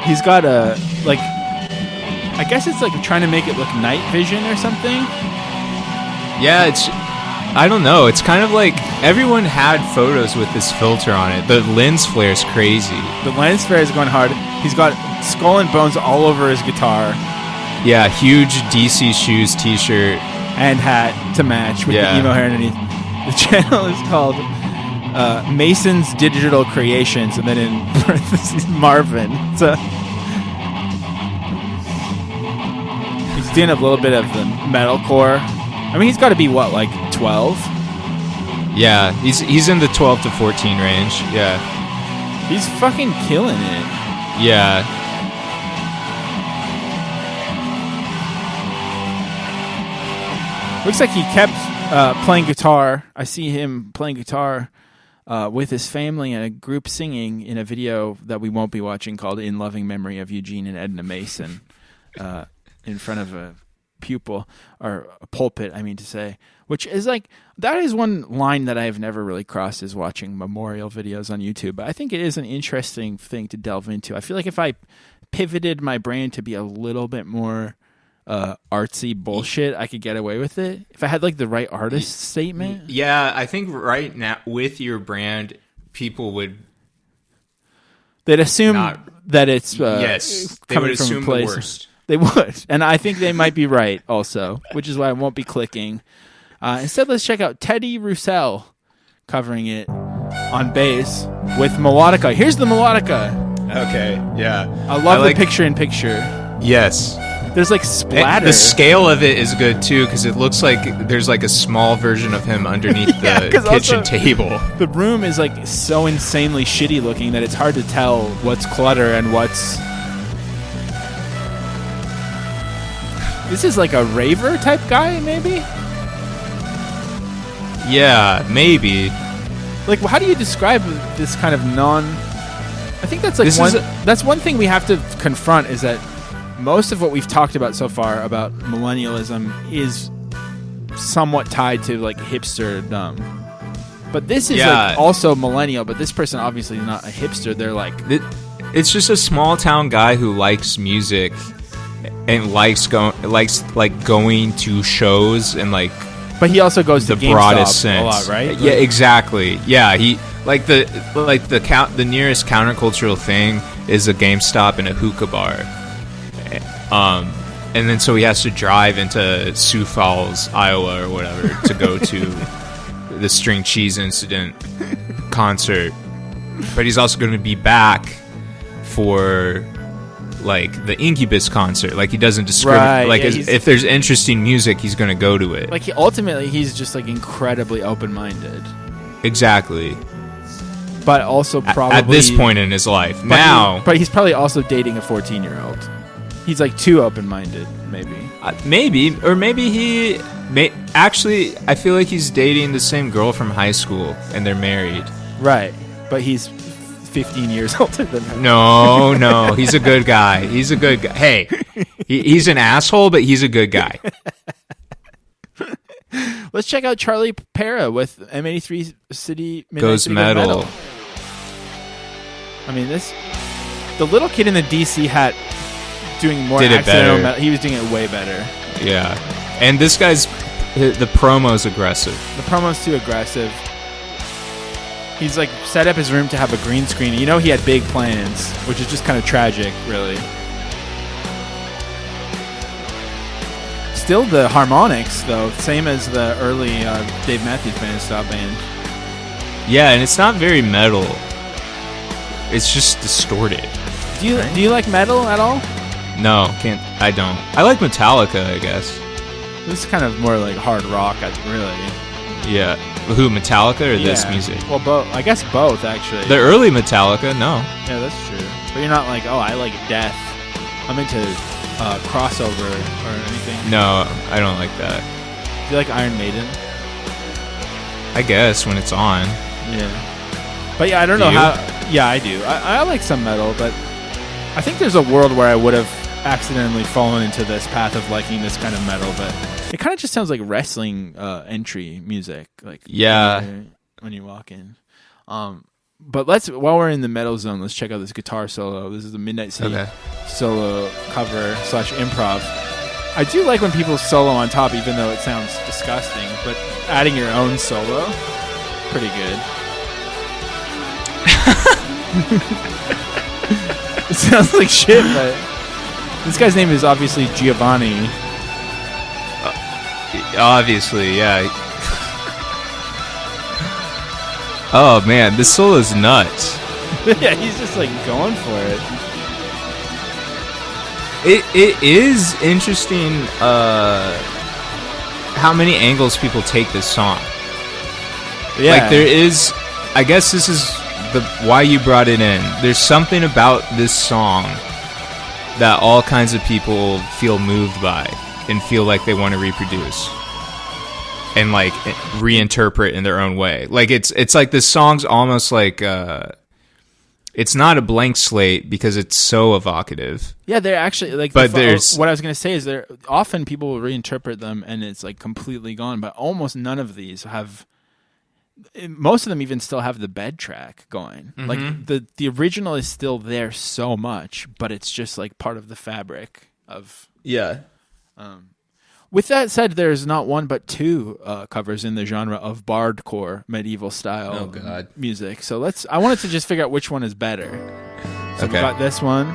He's got I guess it's like trying to make it look night vision or something. Yeah, I don't know. It's kind of like everyone had photos with this filter on it. The lens flare is crazy. The lens flare is going hard. He's got skull and bones all over his guitar. Yeah, huge DC Shoes t-shirt. And hat to match with the emo hair underneath. The channel is called Mason's Digital Creations, and then in parentheses, Marvin. So he's doing a little bit of the metalcore. I mean, he's got to be, 12? Yeah, he's in the 12 to 14 range. Yeah. He's fucking killing it. Yeah. Looks like he kept playing guitar. I see him playing guitar with his family and a group singing in a video that we won't be watching called In Loving Memory of Eugene and Edna Mason in front of pupil or a pulpit, I mean to say, which is like, that is one line that I've never really crossed, is watching memorial videos on YouTube. But I think it is an interesting thing to delve into. I feel like if I pivoted my brain to be a little bit more artsy bullshit, I could get away with it. If I had like the right artist statement. Yeah, I think right now with your brand, people would... They'd assume that it's yes, they coming would from assume a place. the worst. They would, and I think they might be right also, which is why I won't be clicking. Instead, let's check out Teddy Roussel covering it on bass with melodica. Here's the melodica. Okay, yeah. I love the picture-in-picture. Yes. There's like splatter. The scale of it is good too, because it looks like there's like a small version of him underneath the kitchen table. The room is like so insanely shitty looking that it's hard to tell what's clutter and what's... This is like a raver type guy, maybe? Yeah, maybe. Like, how do you describe this kind of I think that's like that's one thing we have to confront, is that most of what we've talked about so far about millennialism is somewhat tied to like hipsterdom. But this is like also millennial, but this person obviously is not a hipster. They're like... It's just a small town guy who likes music and likes going to shows and like... But he also goes to the broadest GameStop sense. A lot, right? Yeah, exactly. Yeah, he the nearest countercultural thing is a GameStop and a hookah bar. And then so he has to drive into Sioux Falls, Iowa or whatever to go to the String Cheese Incident concert. But he's also going to be back for like the Incubus concert. Like, he doesn't discriminate. Like, if there's interesting music, he's going to go to it. Like, he's just like incredibly open-minded. Exactly. But also probably... At this point in his life. But he's probably also dating a 14-year-old. He's like too open-minded, maybe. Maybe. Or maybe he... Actually, I feel like he's dating the same girl from high school, and they're married. Right. But he's 15 years older than her. No. He's a good guy. He's a good guy. Hey, he's an asshole, but he's a good guy. Let's check out Charlie Para with M83 City Midnight Goes City metal. I mean, the little kid in the DC hat doing more Did it accidental better. metal. He was doing it way better. Yeah. And this guy's... The promo's aggressive. The promo's too aggressive. He's like set up his room to have a green screen. You know he had big plans, which is just kind of tragic, really. Still the harmonics, though, same as the early Dave Matthews Band style band. Yeah, and it's not very metal. It's just distorted. Do you like metal at all? No, I don't. I like Metallica, I guess. This is kind of more like hard rock, really. Yeah. Who, Metallica or this Yeah. music? Well, both. I guess both, actually. The early Metallica, no. Yeah, that's true. But you're not like, oh, I like death. I'm into crossover or anything. No, I don't like that. Do you like Iron Maiden? I guess when it's on. Yeah. But yeah, I don't know Do you? how... Yeah, I do. I like some metal, but I think there's a world where I would have accidentally fallen into this path of liking this kind of metal, but it kind of just sounds like wrestling entry music. Like, Yeah. when you walk in. But while we're in the metal zone, let's check out this guitar solo. This is the Midnight City solo cover / improv. I do like when people solo on top, even though it sounds disgusting, but adding your own solo, pretty good. It sounds like shit, but this guy's name is obviously Giovanni. Obviously, yeah. Oh man, this solo's nuts. Yeah, he's just like going for it. It is interesting how many angles people take this song. Yeah. Like there is, I guess this is why you brought it in. There's something about this song that all kinds of people feel moved by and feel like they want to reproduce and like reinterpret in their own way. Like it's like this song's almost like it's not a blank slate because it's so evocative. Yeah, they're actually like. But there's what I was going to say is there often people will reinterpret them and it's like completely gone. But almost none of these have. Most of them even still have the bed track going. Mm-hmm. Like the original is still there so much, but it's just like part of the fabric of. Yeah. With that said, there's not one but two covers in the genre of bardcore medieval style music. So I wanted to just figure out which one is better. So we got this one.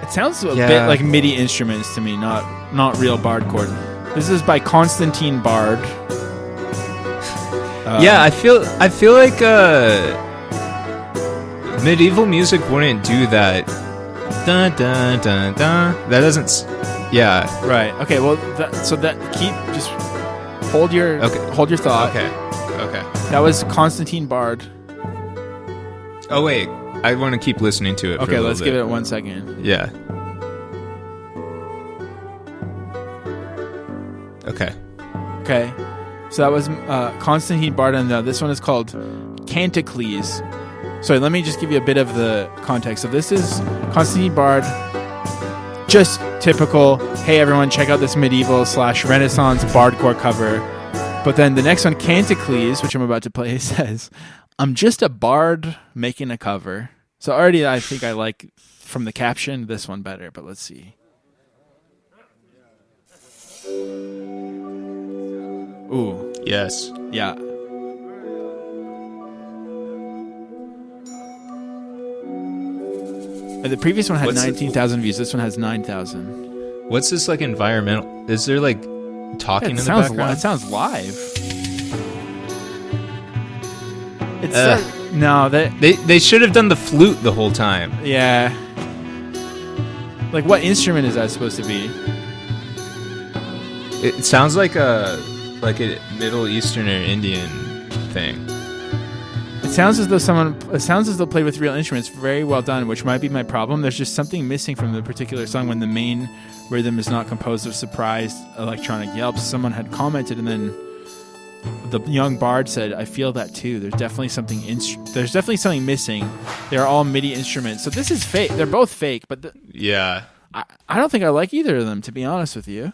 It sounds a bit like MIDI instruments to me, not real bardcore. This is by Constantine Bard. I feel like medieval music wouldn't do that. Dun, dun, dun, dun. That doesn't. Yeah. Right. Okay. Well, just hold your thought. Okay. That was Constantine Bard. Oh wait, I want to keep listening to it. Okay, let's give it 1 second. Yeah. Okay. So that was Constantine Bard, and this one is called Canticles. Sorry, let me just give you a bit of the context. So this is Constantine Bard, just typical, hey everyone, check out this medieval / Renaissance bardcore cover. But then the next one, Canticles, which I'm about to play, says, I'm just a bard making a cover. So already I think I like, from the caption, this one better, but let's see. Ooh. Yes. Yeah. The previous one had 19,000 views. This one has 9,000. What's this like environmental? Is there like talking in the background? It sounds live. No, they should have done the flute the whole time. Yeah. Like, what instrument is that supposed to be? It sounds like a Middle Eastern or Indian thing. It sounds as though played with real instruments. Very well done, which might be my problem. There's just something missing from the particular song when the main rhythm is not composed of surprised electronic yelps. Someone had commented, and then the young bard said, "I feel that too. There's definitely something missing. They're all MIDI instruments, so this is fake. They're both fake, but yeah, I don't think I like either of them, to be honest with you."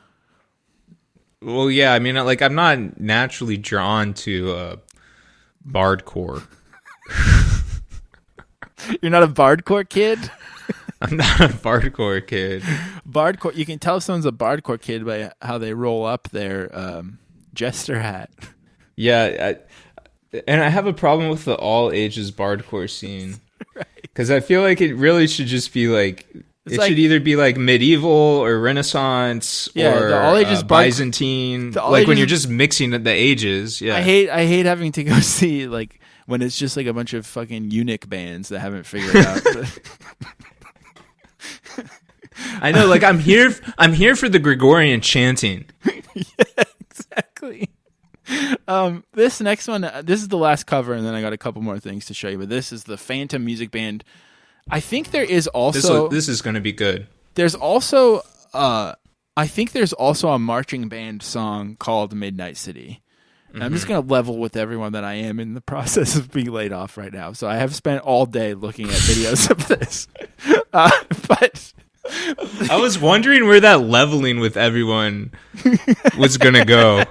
Well, yeah, I mean, like, I'm not naturally drawn to bardcore. You're not a bardcore kid? I'm not a bardcore kid. Bardcore, you can tell if someone's a bardcore kid by how they roll up their jester hat. Yeah, and I have a problem with the all ages bardcore scene. Because I feel like it really should just be like... should either be like medieval or Renaissance or the all-ages Byzantine. Like when you're just mixing the ages. Yeah, I hate having to go see like when it's just like a bunch of fucking eunuch bands that haven't figured out. I know, like I'm here for the Gregorian chanting. Yeah, exactly. This next one, this is the last cover, and then I got a couple more things to show you. But this is the Phantom Music Band. I think there is also... This is going to be good. There's also... I think there's also a marching band song called Midnight City. And I'm just going to level with everyone that I am in the process of being laid off right now. So I have spent all day looking at videos of this. But... I was wondering where that leveling with everyone was going to go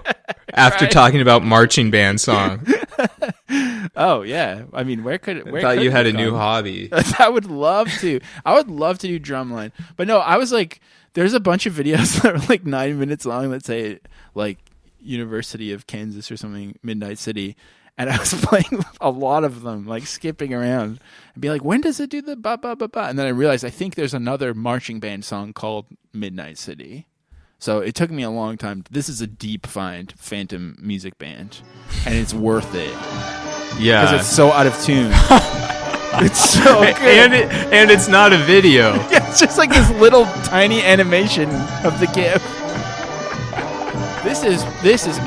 after talking about marching band song. Oh yeah, I mean, where could I thought you had a new hobby. I would love to. I would love to do drumline, but no, I was like, there's a bunch of videos that are like 9 minutes long that say like University of Kansas or something, Midnight City, and I was playing a lot of them, like skipping around and be like, when does it do the ba ba ba ba? And then I realized I think there's another marching band song called Midnight City. So it took me a long time. This is a deep find, Phantom Music Band, and it's worth it. Yeah, because it's so out of tune. It's so good, and it's not a video. Yeah, it's just like this little tiny animation of the GIF. This is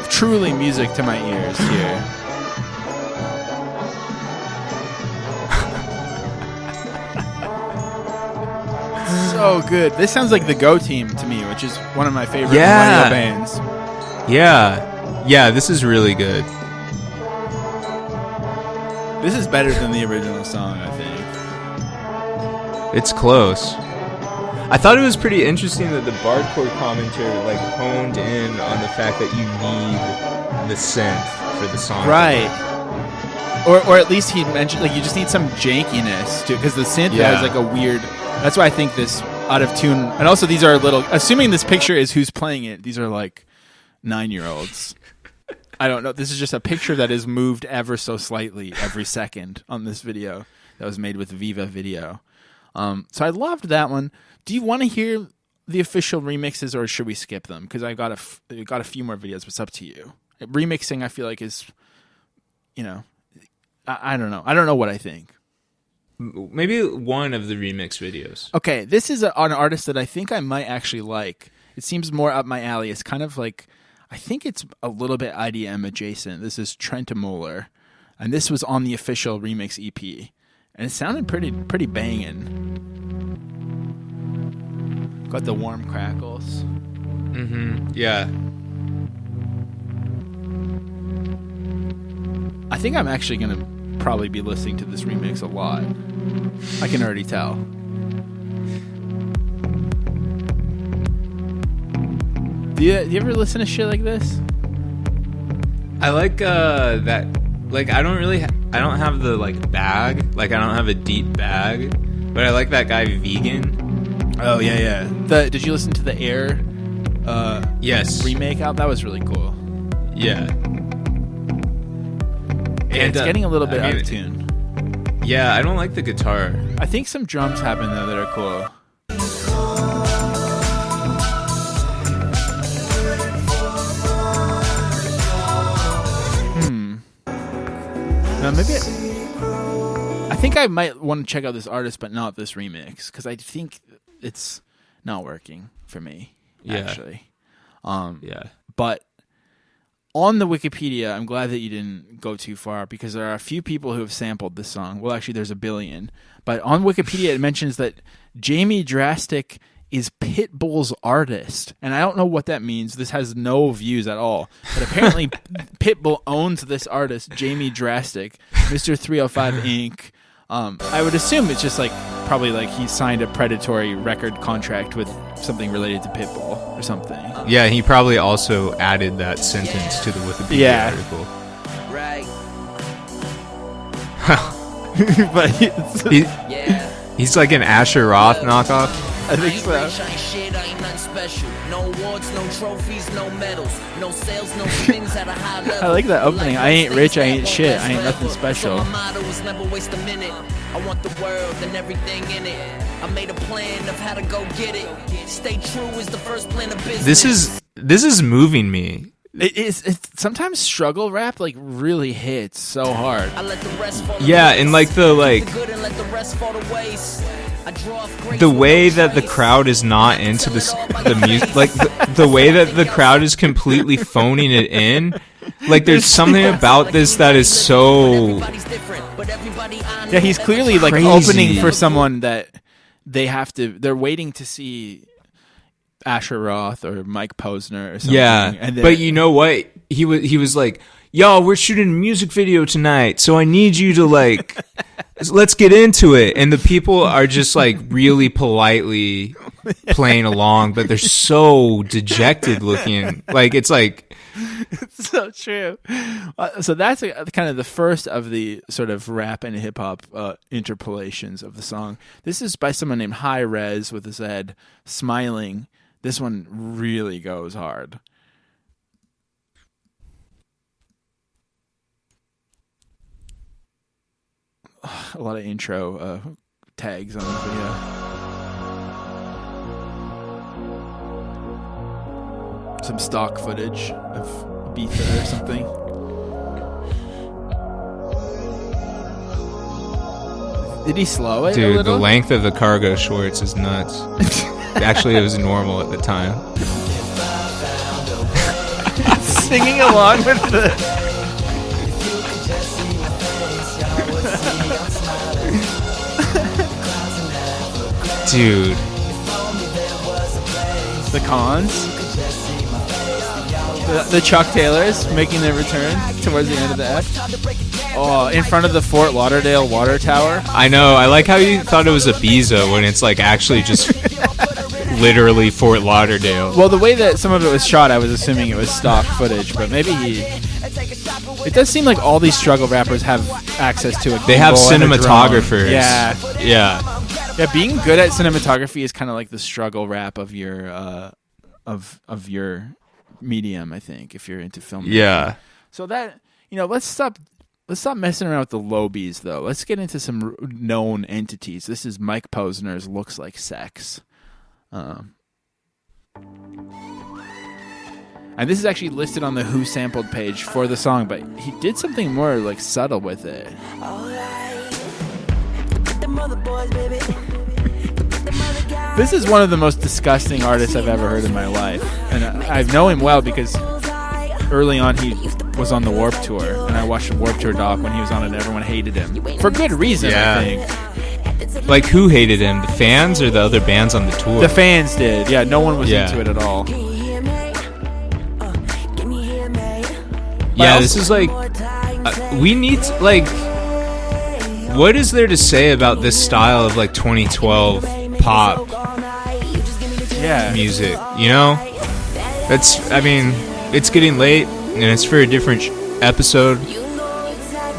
truly music to my ears here. So good. This sounds like the Go Team to me, which is one of my favorite Millennial bands. Yeah, this is really good. This is better than the original song, I think. It's close. I thought it was pretty interesting that the Bardcore commentator like honed in on the fact that you need the synth for the song. Right. Or at least he mentioned like you just need some jankiness to because the synth has like a weird. That's why I think this out of tune. And also these are little. Assuming this picture is who's playing it. These are like 9-year-olds. I don't know. This is just a picture that is moved ever so slightly every second on this video that was made with Viva Video. So I loved that one. Do you want to hear the official remixes or should we skip them? Because I got a few more videos. But it's up to you. Remixing, I feel like is, you know, I don't know. I don't know what I think. Maybe one of the remix videos. Okay, this is an artist that I think I might actually like. It seems more up my alley. It's kind of like, I think it's a little bit IDM adjacent. This is Trentemöller, and this was on the official remix EP, and it sounded pretty banging. Got the warm crackles. Mm-hmm. Yeah. I think I'm actually gonna probably be listening to this remix a lot. I can already tell. Do you ever listen to shit like this? I like that. Like I don't have the like bag. Like I don't have a deep bag, but I like that guy Vegan. Oh yeah. Did you listen to the Air? Yes. Remake out. That was really cool. Yeah. And it's getting a little bit out of tune. Yeah, I don't like the guitar. I think some drums happen though that are cool. Now maybe I think I might want to check out this artist, but not this remix because I think it's not working for me. Actually, yeah. But on the Wikipedia, I'm glad that you didn't go too far because there are a few people who have sampled this song. Well, actually, there's a billion. But on Wikipedia, it mentions that Jamie Drastic is Pitbull's artist. And I don't know what that means. This has no views at all. But apparently, Pitbull owns this artist, Jamie Drastic, Mr. 305 Inc. I would assume it's just like probably like he signed a predatory record contract with something related to Pitbull or something. Yeah, he probably also added that sentence to the Wikipedia article. Right. But He's like an Asher Roth knockoff. I think so. No awards, no trophies, no medals, no sales, no things at a high level. I like that opening. I ain't rich, I ain't shit, I ain't nothing special. So my motto is never waste a minute. I want the world and everything in it. I made a plan of how to go get it. Stay true is the first plan of business. This is moving me. It's sometimes struggle rap like really hits so hard. I let the rest fall Yeah, and like the good and let the rest fall to waste. The way that the crowd is not into the music, like the way that the crowd is completely phoning it in, like there's something about this that is so. Yeah, he's clearly like crazy. opening for someone that they're waiting to see Asher Roth or Mike Posner or something. Yeah, and but you know what? He was like, "Y'all, we're shooting a music video tonight, so I need you to like." Let's get into it. And the people are just like really politely playing along, but they're so dejected looking. Like it's like it's so true. So that's kind of the first of the sort of rap and hip hop interpolations of the song. This is by someone named High Res with a Z, Smiling. This one really goes hard. A lot of intro tags on the video. Some stock footage of Ibiza or something. Did he slow it? Dude, a little? the length of the cargo shorts is nuts. Actually, it was normal at the time. Singing along with the... Dude. The Cons. The Chuck Taylors making their return towards the end of the act. Oh, in front of the Fort Lauderdale water tower. I know. I like how you thought it was Ibiza when it's like actually just literally Fort Lauderdale. Well, the way that some of it was shot, I was assuming it was stock footage, but maybe it does seem like all these struggle rappers have access to a They have gimbal and a drone. cinematographers. Yeah. Being good at cinematography is kind of like the struggle rap of your of your medium, I think, if you're into film. Yeah. So that, let's stop messing around with the lobies, though. Let's get into some known entities. This is Mike Posner's "Looks Like Sex." And this is actually listed on the Who Sampled page for the song, but he did something more like subtle with it. This is one of the most disgusting artists I've ever heard in my life. And I know him well because early on he was on the Warped Tour, and I watched the Warped Tour doc when he was on it, and everyone hated him. For good reason, I think. Like, who hated him? The fans or the other bands on the tour? The fans did. Yeah, no one was into it at all. Yeah, this is like... we need to, like... What is there to say about this style of, like, 2012 pop music? It's getting late, and it's for a different episode,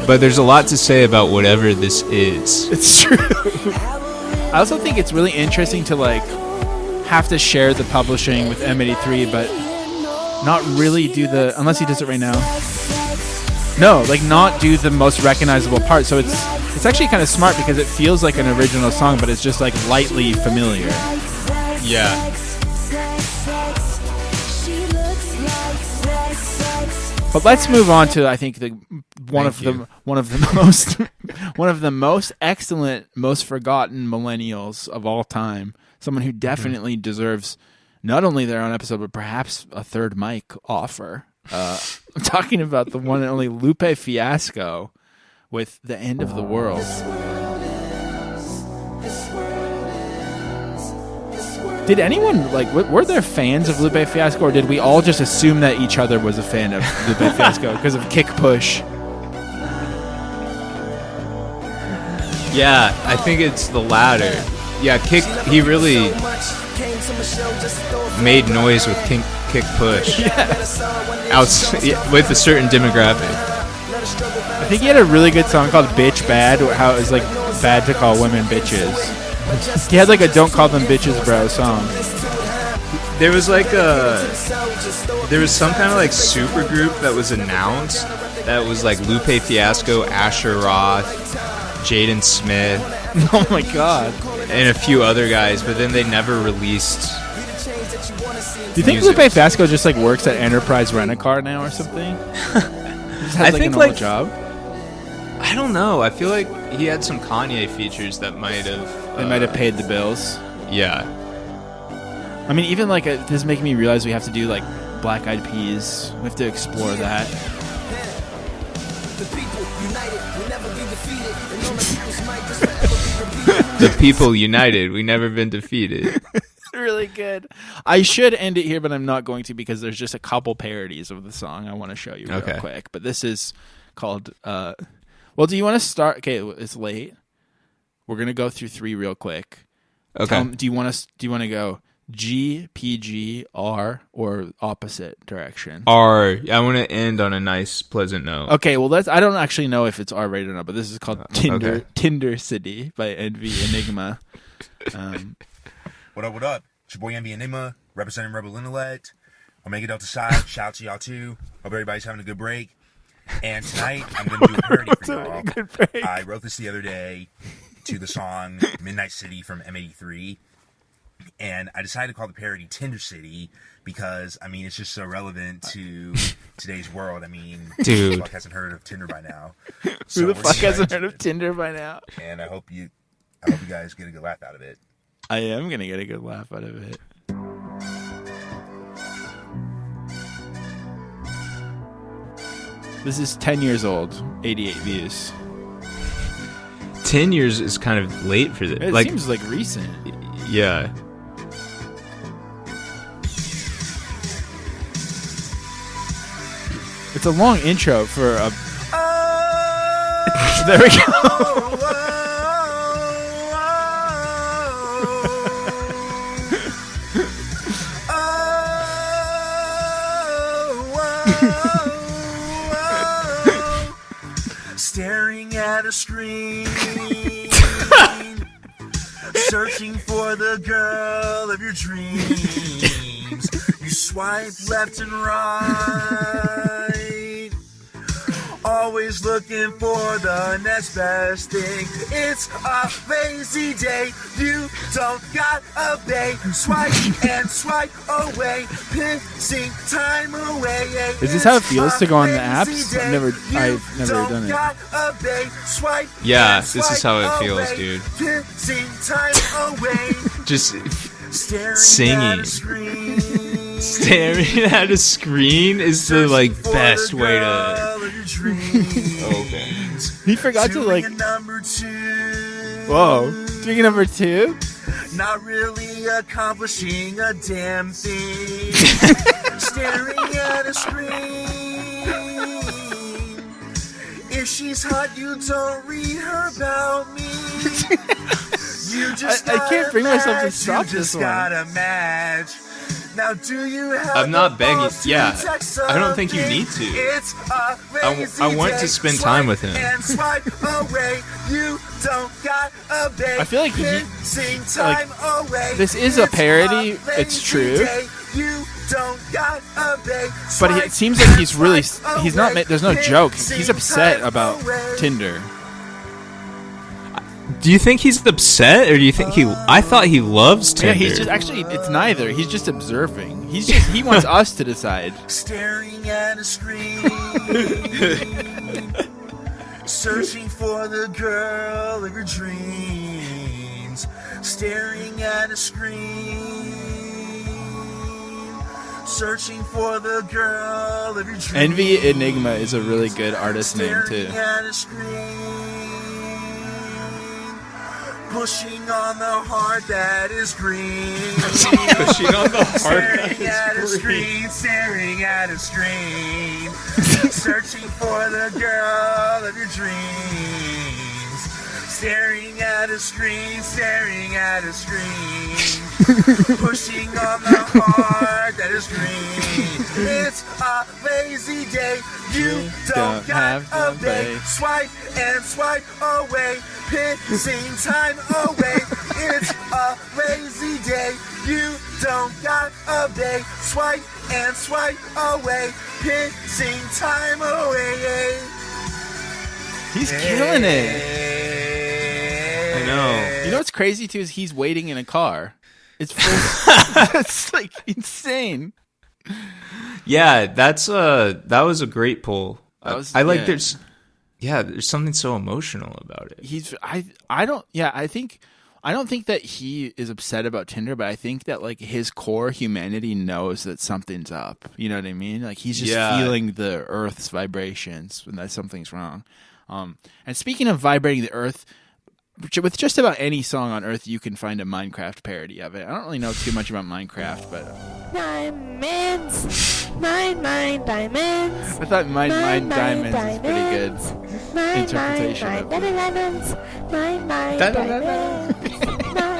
but there's a lot to say about whatever this is. It's true. I also think it's really interesting to have to share the publishing with M83, but not really do unless he does it right now. No, not do the most recognizable part. So it's actually kind of smart because it feels like an original song, but it's just lightly familiar. Yeah. But let's move on to, I think, one of the most excellent, most forgotten millennials of all time. Someone who definitely deserves not only their own episode, but perhaps a third mic offer. I'm talking about the one and only Lupe Fiasco with "The End of the World." Did anyone were there fans of Lupe Fiasco, or did we all just assume that each other was a fan of Lupe Fiasco because of Kick Push? Yeah, I think it's the latter. Yeah, Kick, he really made noise with Kick Push. With a certain demographic. I think he had a really good song called "Bitch Bad," how it was bad to call women bitches. He had a "Don't Call Them Bitches, Bro" song. There was some kind of super group that was announced that was Lupe Fiasco, Asher Roth, Jaden Smith. Oh my god. And a few other guys, but then they never released. Do you think Lupe Fiasco just works at Enterprise Rent-A-Car now or something? Just has, I think a normal job. I don't know. I feel like he had some Kanye features that might have. They might have paid the bills. Yeah. I mean, even this is making me realize we have to do Black Eyed Peas. We have to explore that. The people united. We never been defeated. Really good. I should end it here, but I'm not going to because there's just a couple parodies of the song I want to show you real quick. But this is called. Well, do you want to start? Okay, it's late. We're gonna go through 3 real quick. Okay. Do you want to go G, P, G, R, or opposite direction? R. I want to end on a nice, pleasant note. Okay, well, I don't actually know if it's R rated or not, but this is called Tinder City by Envy Enigma. What up? It's your boy Envy Enigma, representing Rebel Intellect. I'll make it out the side. Shout out to y'all too. Hope everybody's having a good break. And tonight, I'm going to do a parody for y'all. I wrote this the other day to the song Midnight City from M83. And I decided to call the parody Tinder City because, it's just so relevant to today's world. Dude. Who the fuck hasn't heard of Tinder by now? Who the fuck hasn't heard of Tinder by now? And I hope you guys get a good laugh out of it. I am going to get a good laugh out of it. This is 10 years old, 88 views. 10 years is kind of late for this. It seems recent. Yeah. It's a long intro for a... There we go. Staring at a screen, searching for the girl of your dreams. You swipe left and right, always looking for the next best thing. It's a lazy day, you don't got a bay. Swipe and swipe away, pissing time away. Is this how it feels to go on the apps? I've never done it. Yeah, this is how it feels, dude. Just singing. Staring at a screen is the best way to. Okay. He forgot to Whoa. Drinking number 2? Not really accomplishing a damn thing. Staring at a screen. If she's hot, you don't read her about me. You just I can't bring myself to stop you this just one. got a match. Now do you have I'm not the begging. balls to Yeah, text I don't think you something? need to. It's a lazy I want day. to spend time with him. And swipe away. You don't got a bay. I feel like Pissing time away. this is a parody, It's a it's lazy true. day. You don't got a bay. But it seems like he's really he's not there's no joke. He's Pissing upset time about away. Tinder. Do you think he's upset, or do you think I thought he loves Tinder. Yeah, he's just actually it's neither. He's just observing. He wants us to decide. Staring at a screen, searching for the girl of your dreams. Staring at a screen, searching for the girl of your dreams. Envy Enigma is a really good artist name too. Staring at a screen, pushing on the heart that is green. pushing on the heart. Staring at a screen, staring at a screen, searching for the girl of your dreams. Staring at a screen, staring at a screen, pushing on the heart that is green. It's a lazy day, you don't got a bay. Swipe and swipe away, pissing time away. It's a lazy day, you don't got a bay. Swipe and swipe away, pissing time away. He's killing it. I know. You know what's crazy too is he's waiting in a car. It's full. It's like insane. Yeah, that was a great pull. I like yeah. there's something so emotional about it. I don't think that he is upset about Tinder, but I think that his core humanity knows that something's up. You know what I mean? He's just feeling the Earth's vibrations and that something's wrong. And speaking of vibrating the Earth, with just about any song on Earth, you can find a Minecraft parody of it. I don't really know too much about Minecraft, but Diamonds, mine diamonds. I thought Mine Diamonds is pretty good interpretation of it. Diamonds, mine diamonds,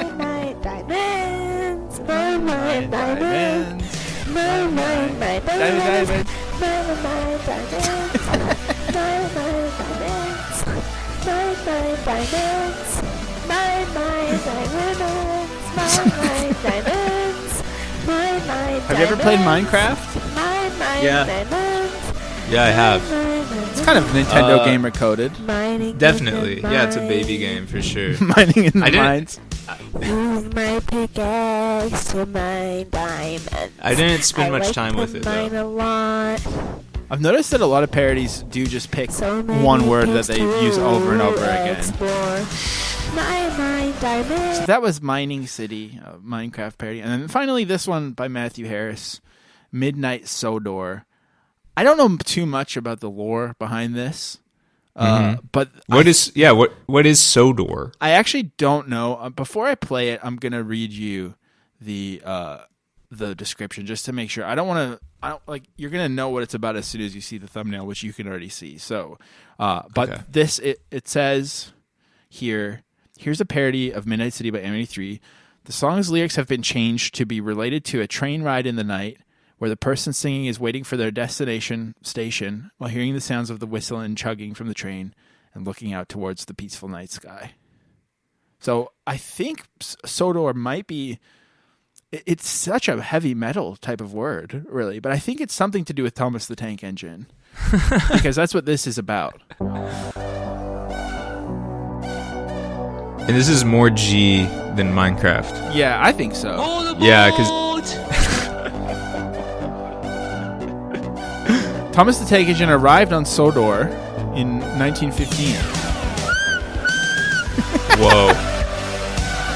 mine diamonds, mine diamonds, mine diamonds, Have you ever played Minecraft? Yeah, I have. It's kind of Nintendo gamer coded. Definitely. Yeah, it's a baby game for sure. Mining in the mines. Use my pickaxe to mine diamonds. I didn't spend much time with it mine though. a lot. I've noticed that a lot of parodies do just pick So many one word that things they use over and to over again. explore. Mine diamonds. So that was Mining City, a Minecraft parody. And then finally this one by Matthew Harris, Midnight Sodor. I don't know too much about the lore behind this. But what is Sodor? I actually don't know. Before I play it, I'm going to read you the the description just to make sure. I don't like, you're gonna know what it's about as soon as you see the thumbnail, which you can already see. So, but Okay. it says here. Here's a parody of Midnight City by M83. The song's lyrics have been changed to be related to a train ride in the night where the person singing is waiting for their destination station while hearing the sounds of the whistle and chugging from the train and looking out towards the peaceful night sky. So I think Sodor might be... It's such a heavy metal type of word, really, but I think it's something to do with Thomas the Tank Engine because that's what this is about. And this is more G than Minecraft. Yeah, I think so. Yeah, because Thomas the Tank Engine arrived on Sodor in 1915. whoa,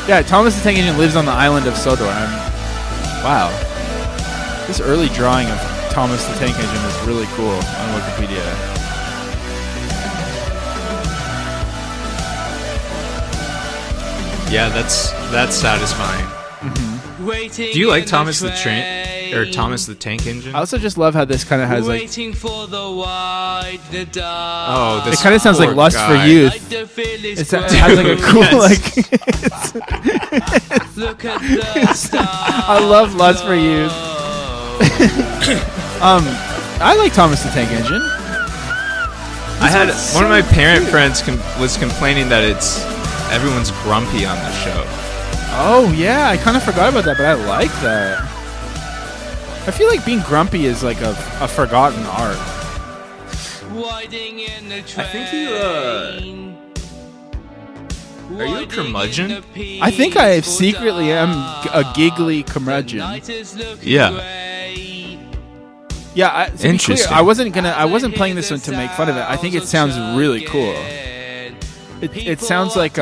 Yeah, Thomas the Tank Engine lives on the island of Sodor. Wow. This early drawing of Thomas the Tank Engine is really cool on Wikipedia. yeah, that's satisfying. Do you like Thomas the Tank Engine? I also just love how this kind of has like... For the wide, the dark. Oh, It this kind of sounds like poor Lust guy. for Youth. It has like a cool like... Look at the stars. I love Lust for Youth. I like Thomas the Tank Engine. I had one of my parent friends was complaining that everyone's grumpy on the show. Oh yeah, I kind of forgot about that, but I like that. I feel like being grumpy is like a forgotten art. I think are you a curmudgeon? I think I secretly am a giggly curmudgeon. Yeah. Yeah, to be clear, Interesting. I wasn't playing this one to make fun of it. I think it sounds really cool. It sounds like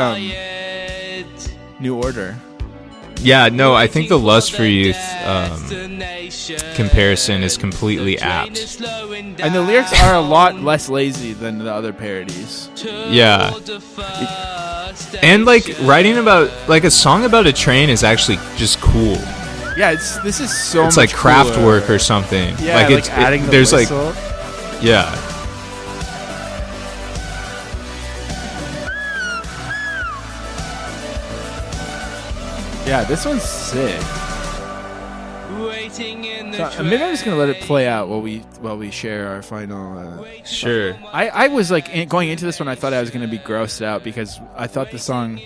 New Order. Yeah, no, I think the Lust for Youth comparison is completely apt. And the lyrics are a lot less lazy than the other parodies. Yeah. And like writing about like a song about a train is actually just cool. Yeah, this is so It's much like craft cooler. work or something. Yeah, like like adding the there's whistle. like yeah. Yeah, this one's sick. So, maybe I'm just gonna let it play out while we share our final. Sure. I was like going into this one. I thought I was gonna be grossed out because I thought the song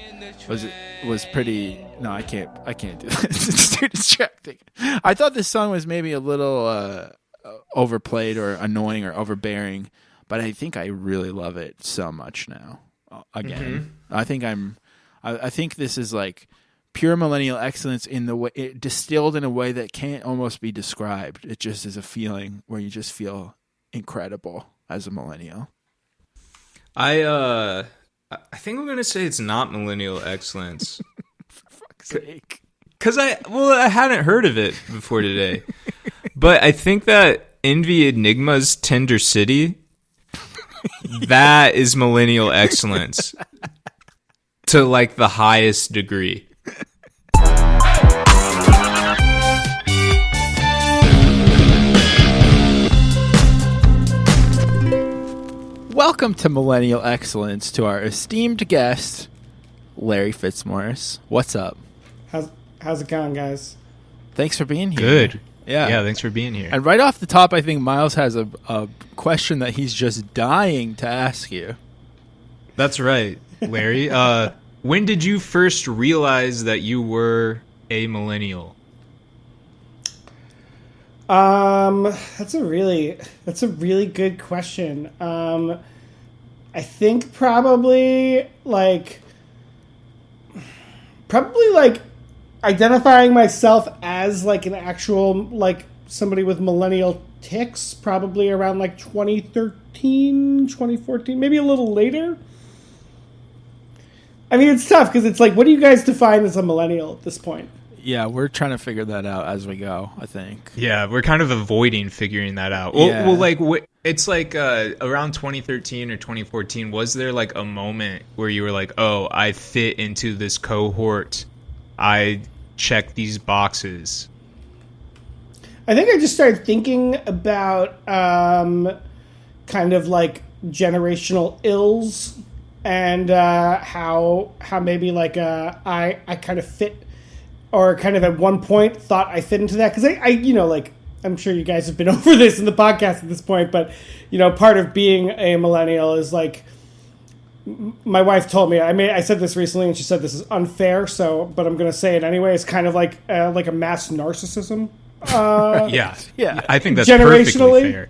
was pretty. No, I can't do this. It's too distracting. I thought this song was maybe a little overplayed or annoying or overbearing, but I think I really love it so much now. Again, I think this is like pure millennial excellence in the way it distilled in a way that can't almost be described. It just is a feeling where you just feel incredible as a millennial. I think I'm gonna say it's not millennial excellence. For fuck's sake. Because I hadn't heard of it before today. But I think that Envy Enigma's Tender City, that is millennial excellence to like the highest degree. Welcome to Millennial Excellence to our esteemed guest, Larry Fitzmaurice. What's up? How's it going, guys? Thanks for being here. Good. Yeah. Yeah, thanks for being here. And right off the top, I think Miles has a question that he's just dying to ask you. That's right, Larry. When did you first realize that you were a millennial? That's a really good question. I think probably like identifying myself as like an actual like somebody with millennial tics probably around like 2013, 2014, maybe a little later. I mean, it's tough because it's like, what do you guys define as a millennial at this point? Yeah, we're trying to figure that out as we go, I think. Yeah, we're kind of avoiding figuring that out. Yeah. Well, like it's like around 2013 or 2014. Was there like a moment where you were like, "Oh, I fit into this cohort. I check these boxes." I think I just started thinking about kind of like generational ills and how maybe like I kind of fit, or kind of at one point thought I fit into that, because I like, I'm sure you guys have been over this in the podcast at this point, but part of being a millennial is like, my wife told me, I said this recently, and she said this is unfair, but I'm going to say it anyway. It's kind of like a mass narcissism. Yeah. I think that's generationally perfectly fair.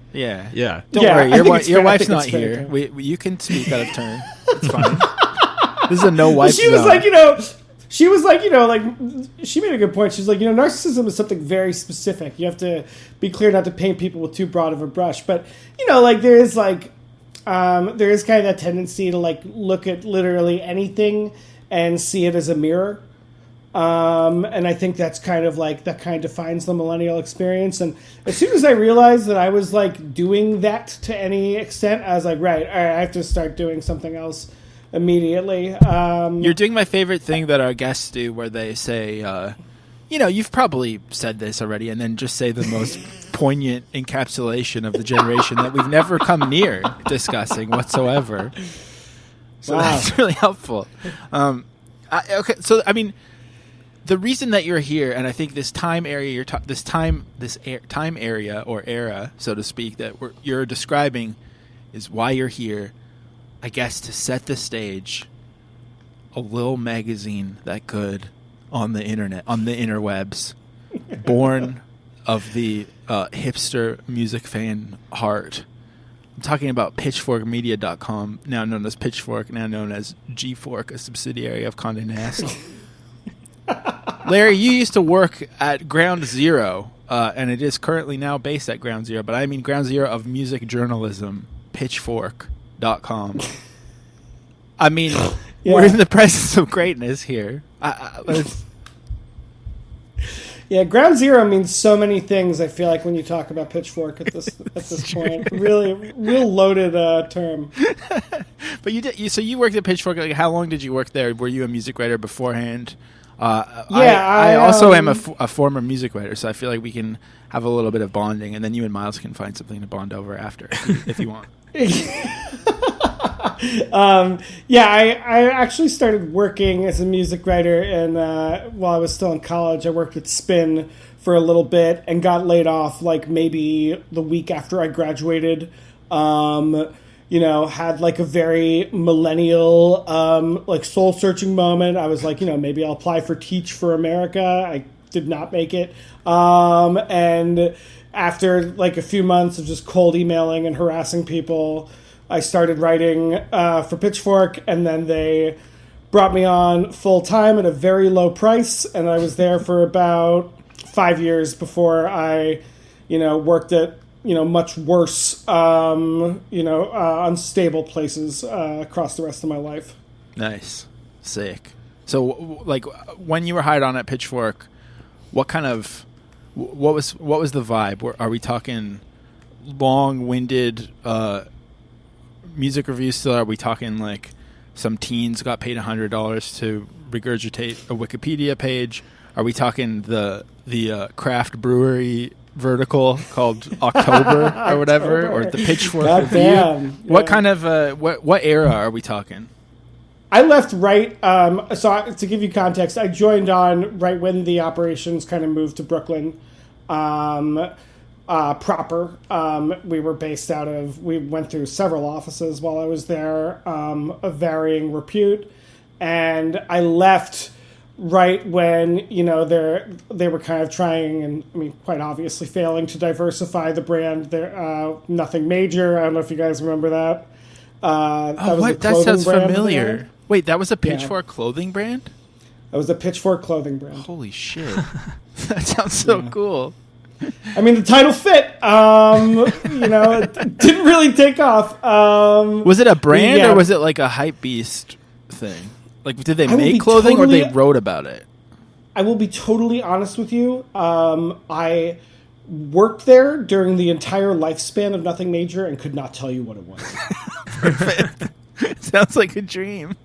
Yeah. Don't worry, your wife's not here. You can speak out of turn. It's fine. This is a no wife. She was like, she made a good point. She's like, narcissism is something very specific. You have to be clear not to paint people with too broad of a brush. But there is kind of that tendency to like look at literally anything and see it as a mirror. And I think that's kind of like, that kind of defines the millennial experience. And as soon as I realized that I was like doing that to any extent, I was like, right, all right, I have to start doing something else immediately. You're doing my favorite thing that our guests do, where they say, you've probably said this already, and then just say the most poignant encapsulation of the generation that we've never come near discussing whatsoever. So that's really helpful. Okay, so I mean, the reason that you're here, and I think this time area, time area or era, so to speak, that you're describing, is why you're here. I guess to set the stage, a little magazine that could, on the internet, on the interwebs, born of the hipster music fan heart. I'm talking about pitchforkmedia.com, now known as Pitchfork, now known as G-Fork, a subsidiary of Condé Nast. Larry, you used to work at Ground Zero, and it is currently now based at Ground Zero, but I mean Ground Zero of music journalism, Pitchfork.com. I mean, we're in the presence of greatness here. Yeah, Ground Zero means so many things. I feel like when you talk about Pitchfork at this point, really, real loaded term. But so you worked at Pitchfork. Like, how long did you work there? Were you a music writer beforehand? I also am a former music writer, so I feel like we can have a little bit of bonding, and then you and Miles can find something to bond over after, if you want. I actually started working as a music writer, and while I was still in college, I worked at Spin for a little bit and got laid off like maybe the week after I graduated. Had like a very millennial like soul searching moment. I was like, maybe I'll apply for Teach for America. I did not make it. And after like a few months of just cold emailing and harassing people, I started writing for Pitchfork, and then they brought me on full time at a very low price, and I was there for about 5 years before I, worked at much worse, unstable places across the rest of my life. Nice, sick. So, like, when you were hired on at Pitchfork, what was the vibe? Are we talking long-winded music reviews still? Are we talking like some teens got paid $100 to regurgitate a Wikipedia page? Are we talking the craft brewery vertical called October or whatever, or the Pitchfork review? Yeah. What kind of what era are we talking? I left right. So to give you context, I joined on right when the operations kind of moved to Brooklyn. Proper. We were based out of, we went through several offices while I was there, of varying repute. And I left right when, they were kind of trying, and I mean, quite obviously failing to diversify the brand. There, Nothing Major. I don't know if you guys remember that. That sounds familiar. Wait, that was a Pitchfork clothing brand? That was a Pitchfork clothing brand. Holy shit. That sounds so cool. I mean, the title fit. It didn't really take off. Was it a brand or was it like a hype beast thing? Like, did they make clothing or they wrote about it? I will be totally honest with you. I worked there during the entire lifespan of Nothing Major and could not tell you what it was. Perfect. Sounds like a dream.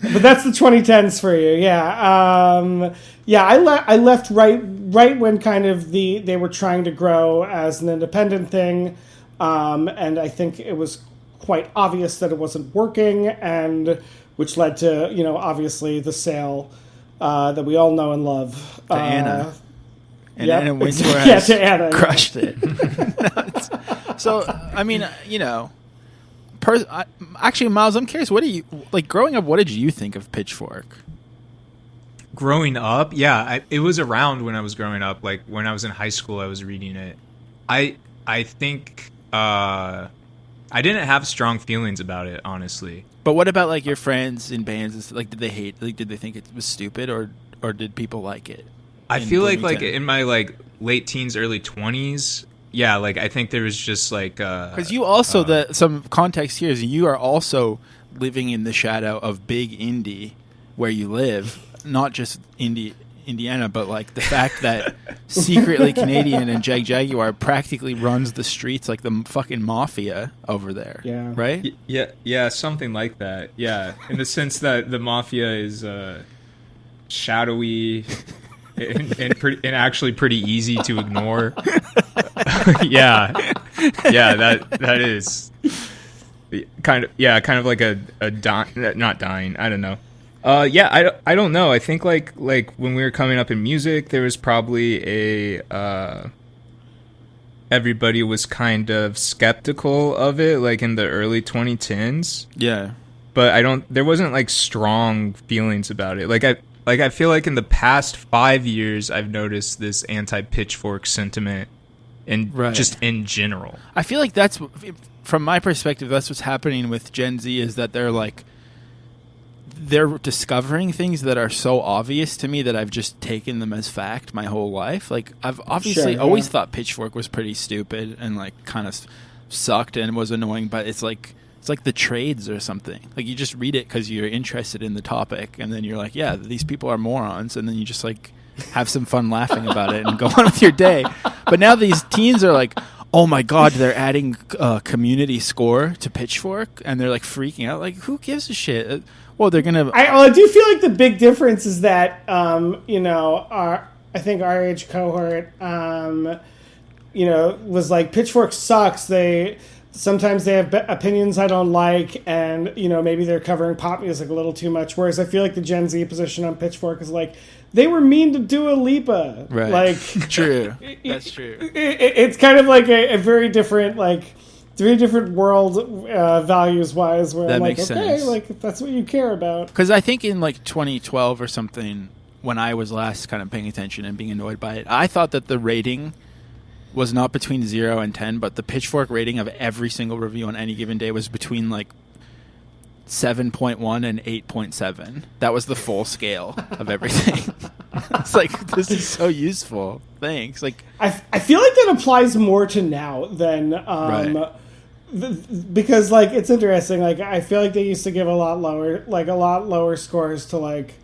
But that's the 2010s for you, yeah. I left right when kind of they were trying to grow as an independent thing, and I think it was quite obvious that it wasn't working, and which led to obviously the sale that we all know and love to Anna. And yep. Anna Wintour has to Anna, crushed it. So I mean, actually, Miles, I'm curious. What do you like growing up? What did you think of Pitchfork? Growing up, it was around when I was growing up. Like when I was in high school, I was reading it. I think I didn't have strong feelings about it, honestly. But what about like your friends in bands? Like, did they hate? Like, did they think it was stupid, or did people like it? I feel like in my like late teens, early 20s. Yeah, like I think there was just like because you also some context here is you are also living in the shadow of big indie where you live, not just Indiana, but like the fact that secretly Canadian and Jaguar practically runs the streets like the fucking mafia over there. Yeah, right. Yeah, something like that. Yeah, in the sense that the mafia is shadowy. And actually pretty easy to ignore. that is kind of like a not dying. I don't know. I don't know. I think like when we were coming up in music, there was probably everybody was kind of skeptical of it, like in the early 2010s. Yeah, but there wasn't like strong feelings about it. I feel like in the past 5 years, I've noticed this anti-Pitchfork sentiment, just in general. I feel like that's, from my perspective, that's what's happening with Gen Z is that they're discovering things that are so obvious to me that I've just taken them as fact my whole life. Like I've obviously always thought Pitchfork was pretty stupid and like kind of sucked and was annoying, but it's like the trades or something. Like you just read it because you're interested in the topic, and then you're like, yeah, these people are morons, and then you just like have some fun laughing about it and go on with your day. But now these teens are like, oh my god, they're adding community score to Pitchfork, and they're like freaking out. Like, who gives a shit? Well, they're gonna. I do feel like the big difference is that I think our age cohort, was like Pitchfork sucks. Sometimes they have opinions I don't like, and maybe they're covering pop music a little too much. Whereas I feel like the Gen Z position on Pitchfork is like they were mean to Dua Lipa. Right. Like true. That's true. It's kind of like a very different world values wise. Where that I'm makes like, okay, sense. like if that's what you care about. Because I think in like 2012 or something, when I was last kind of paying attention and being annoyed by it, I thought that the rating was not between 0 and 10, but the Pitchfork rating of every single review on any given day was between like 7.1 and 8.7. That was the full scale of everything. It's like, this is so useful. Thanks. Like, I feel like that applies more to now than right. Because like it's interesting. Like I feel like they used to give a lot lower scores to like.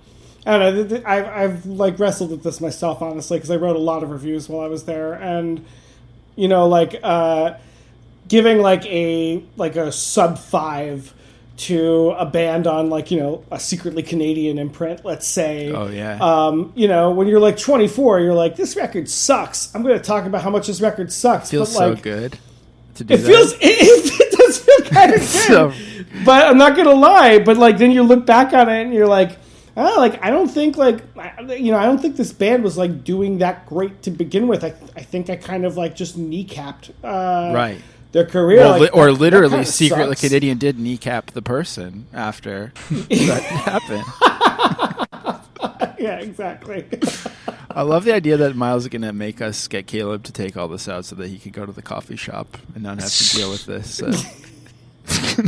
I don't know. I've like wrestled with this myself, honestly, because I wrote a lot of reviews while I was there, and giving like a sub 5 to a band on like a secretly Canadian imprint, let's say. Oh yeah. When you're like 24, you're like, this record sucks. I'm going to talk about how much this record sucks. Feels but, like, so good to do it that. It does feel kind of good. But I'm not going to lie. But like then you look back on it and you're like. Oh, like I don't think this band was like doing that great to begin with. I think I kind of like just kneecapped right their career, well, or literally secretly Canadian did kneecap the person after that happened. Yeah, exactly. I love the idea that Miles is going to make us get Caleb to take all this out so that he could go to the coffee shop and not have to deal with this.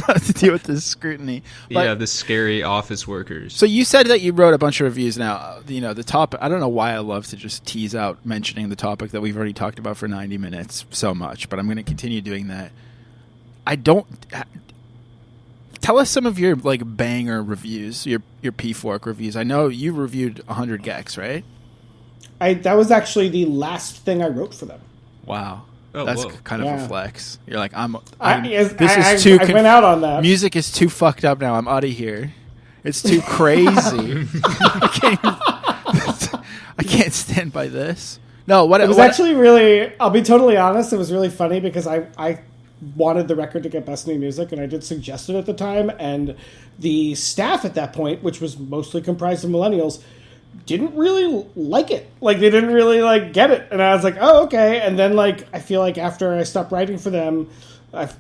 Not to deal with this scrutiny. But, the scary office workers. So you said that you wrote a bunch of reviews. Now, the topic, I don't know why I love to just tease out mentioning the topic that we've already talked about for 90 minutes so much, but I'm going to continue doing that. Tell us some of your like banger reviews, your P-Fork reviews. I know you reviewed 100 Gex, right? That was actually the last thing I wrote for them. Wow. Oh, that's whoa. kind of a flex. You're like, I went out on that. Music is too fucked up now. I'm out of here. It's too crazy. I can't stand by this. No, it was actually really, I'll be totally honest, it was really funny because I wanted the record to get Best New Music, and I did suggest it at the time, and the staff at that point, which was mostly comprised of millennials, didn't really like it. Like, they didn't really, like, get it. And I was like, oh, okay. And then, like, I feel like after I stopped writing for them,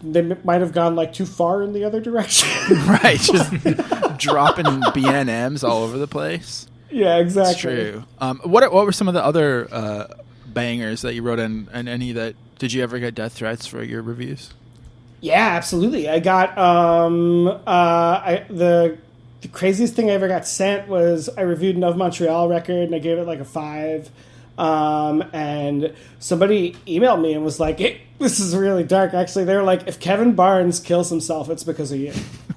they might have gone, like, too far in the other direction. Right, just dropping BNMs all over the place. Yeah, exactly. It's true. What were some of the other bangers that you wrote in, and any that, did you ever get death threats for your reviews? Yeah, absolutely. I got, the craziest thing I ever got sent was I reviewed an Of Montreal record and I gave it like a 5. And somebody emailed me and was like, hey, this is really dark. Actually, they were like, if Kevin Barnes kills himself, it's because of you.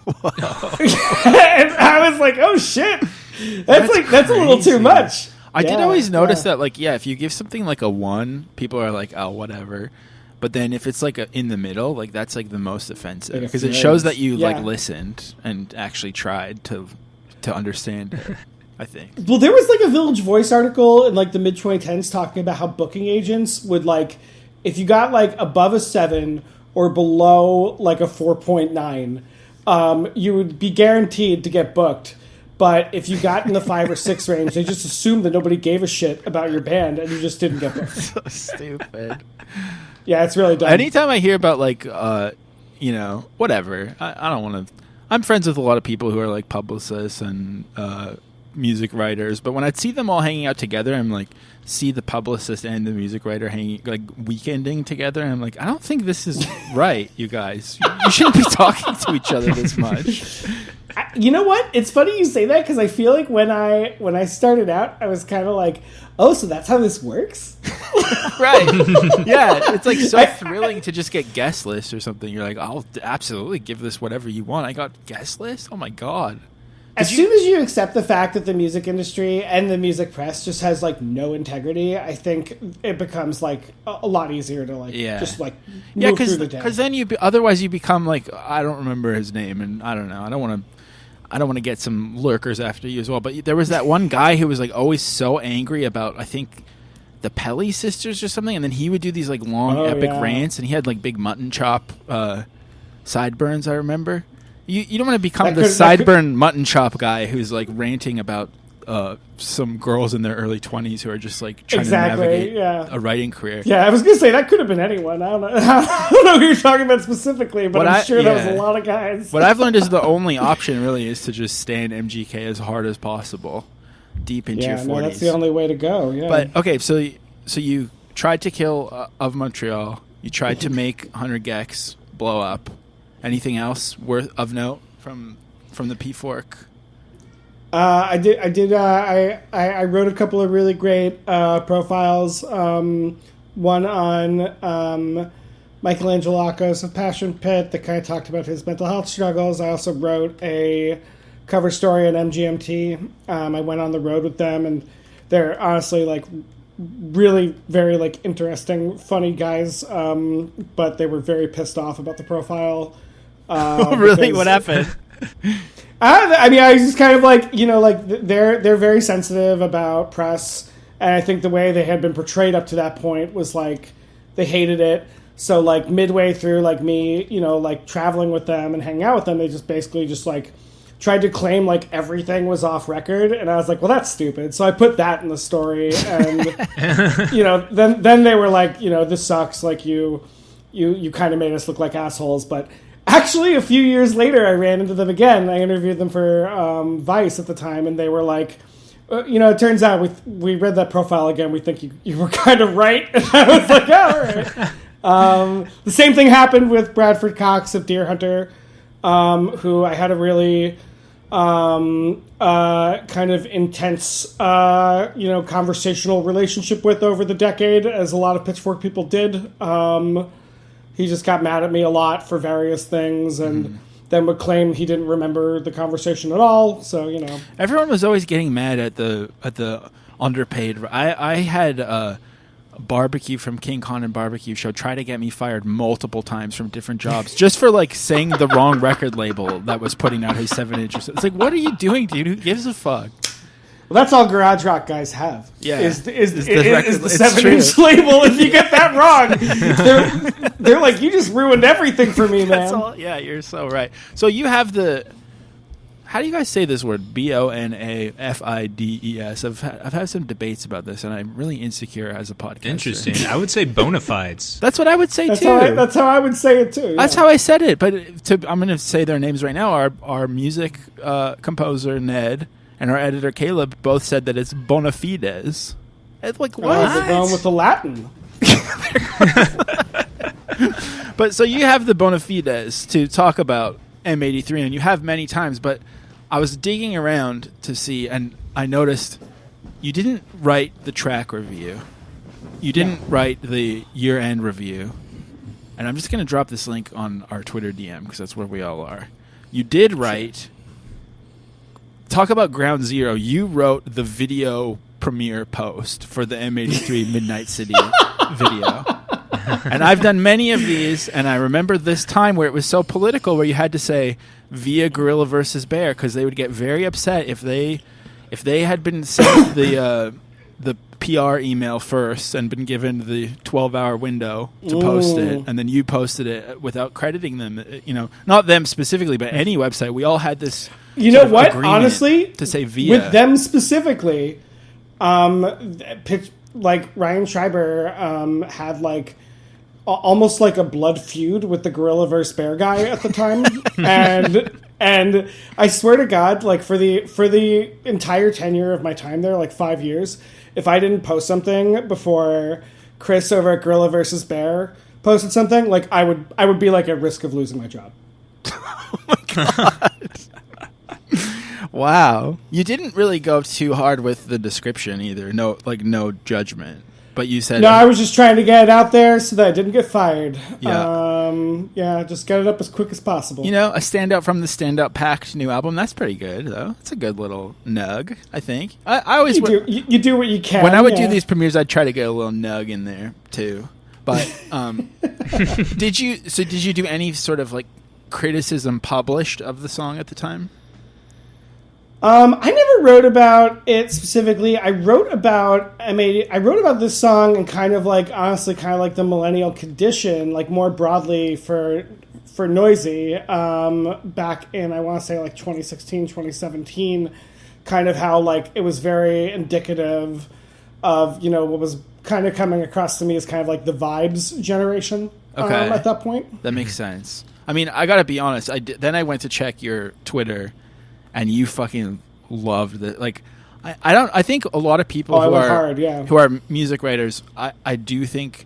And I was like, oh shit. That's a little too much. I did always notice that, like, if you give something like a 1, people are like, oh, whatever. But then if it's like in the middle, like, that's like the most offensive because it shows that you like listened and actually tried to understand it, I think. Well, there was like a Village Voice article in like the mid-2010s talking about how booking agents would, like, if you got like above a 7 or below like a 4.9, you would be guaranteed to get booked. But if you got in the 5 or 6 range, they just assumed that nobody gave a shit about your band and you just didn't get booked. So stupid. Yeah, it's really dumb. Anytime I hear about, like, whatever, I don't want to... I'm friends with a lot of people who are, like, publicists and music writers, but when I see them all hanging out together, I'm like, see the publicist and the music writer hanging, like, weekending together, and I'm like, I don't think this is right, you guys. You shouldn't be talking to each other this much. You know what? It's funny you say that because I feel like when I started out, I was kind of like, oh, so that's how this works? Right. Yeah, it's like so thrilling to just get guest lists or something. You're like, I'll absolutely give this whatever you want. I got guest lists? Oh my God. As soon as you accept the fact that the music industry and the music press just has like no integrity, I think it becomes like a lot easier to like just like move through the day. Because then otherwise you become like, I don't remember his name, and I don't know. I don't want to get some lurkers after you as well. But there was that one guy who was like always so angry about, I think, the Pelly sisters or something, and then he would do these like long epic rants, and he had like big mutton chop sideburns. I remember. You don't want to become the sideburn mutton chop guy who's like ranting about some girls in their early 20s who are just like trying to navigate a writing career. Yeah, I was going to say that could have been anyone. I don't know who you're talking about specifically, but I'm sure there was a lot of guys. What I've learned is the only option really is to just stay in MGK as hard as possible, deep into your 40s. No, that's the only way to go. Yeah. But okay, so you tried to kill Of Montreal. You tried to make 100 Gex blow up. Anything else worth of note from the P-Fork? I did. I wrote a couple of really great profiles. One on Michelangelo Akos of Passion Pit that kind of talked about his mental health struggles. I also wrote a cover story on MGMT. I went on the road with them, and they're honestly like really very like interesting, funny guys. But they were very pissed off about the profile. Really? What happened? I mean, I was just kind of like, like they're very sensitive about press, and I think the way they had been portrayed up to that point was like they hated it. So like midway through, like me, like traveling with them and hanging out with them, they just basically just like tried to claim like everything was off record, and I was like, well, that's stupid. So I put that in the story, and then they were like, this sucks. Like you kind of made us look like assholes, but. Actually, a few years later, I ran into them again. I interviewed them for Vice at the time, and they were like, it turns out we read that profile again. We think you were kind of right. And I was like, oh, all right. The same thing happened with Bradford Cox of Deer Hunter, who I had a really kind of intense, conversational relationship with over the decade, as a lot of Pitchfork people did. He just got mad at me a lot for various things, and then would claim he didn't remember the conversation at all. So everyone was always getting mad at the underpaid. I had Barbecue from King Khan and Barbecue Show tried to get me fired multiple times from different jobs just for like saying the wrong record label that was putting out his 7-inch. It's like, what are you doing, dude? Who gives a fuck? Well, that's all garage rock guys have. Yeah, is the it's 7-inch true. label. If you get that wrong, they're like, you just ruined everything for me, man. That's all. Yeah, you're so right. So you have the. How do you guys say this word? Bonafides. I've had some debates about this, and I'm really insecure as a podcaster. Interesting. I would say bona fides. That's what I would say That's too. that's how I would say it too. That's yeah. how I said it. But I'm going to say their names right now. Our music composer Ned and our editor Caleb both said that it's bona fides. It's like what? They're going with the Latin. But so you have the bona fides to talk about M83, and you have many times, but I was digging around to see, and I noticed you didn't write the track review. You didn't write the year-end review. And I'm just going to drop this link on our Twitter DM, because that's where we all are. You did write... Talk about Ground Zero. You wrote the video premiere post for the M83 Midnight City video. And I've done many of these, and I remember this time where it was so political, where you had to say via gorilla versus bear, because they would get very upset if they had been sent the PR email first and been given the 12-hour window to post it, and then you posted it without crediting them. You know, not them specifically, but any website. We all had this. You know what? Honestly, to say via with them specifically, like Ryan Schreiber had like almost like a blood feud with the gorilla versus bear guy at the time, and I swear to God, like for the entire tenure of my time there, like 5 years, if I didn't post something before Chris over at Gorilla versus Bear posted something, like I would be like at risk of losing my job. Oh my God. Wow. You didn't really go too hard with the description either. No judgment. But you said... No, I was just trying to get it out there so that I didn't get fired. Yeah. Just get it up as quick as possible. You know, a standout from the Standout Pact new album, that's pretty good, though. It's a good little nug, I think. I always... You do what you can. When I would do these premieres, I'd try to get a little nug in there, too. But did you do any sort of, like, criticism published of the song at the time? I never wrote about it specifically. I wrote about this song and kind of like, honestly, kind of like the millennial condition, like more broadly for Noisy, back in, I want to say like 2016, 2017, kind of how like it was very indicative of, you know, what was kind of coming across to me as kind of like the vibes generation at that point. That makes sense. I mean, I gotta be honest. Then I went to check your Twitter, and you fucking loved it. Like, I think a lot of people who are music writers, I do think,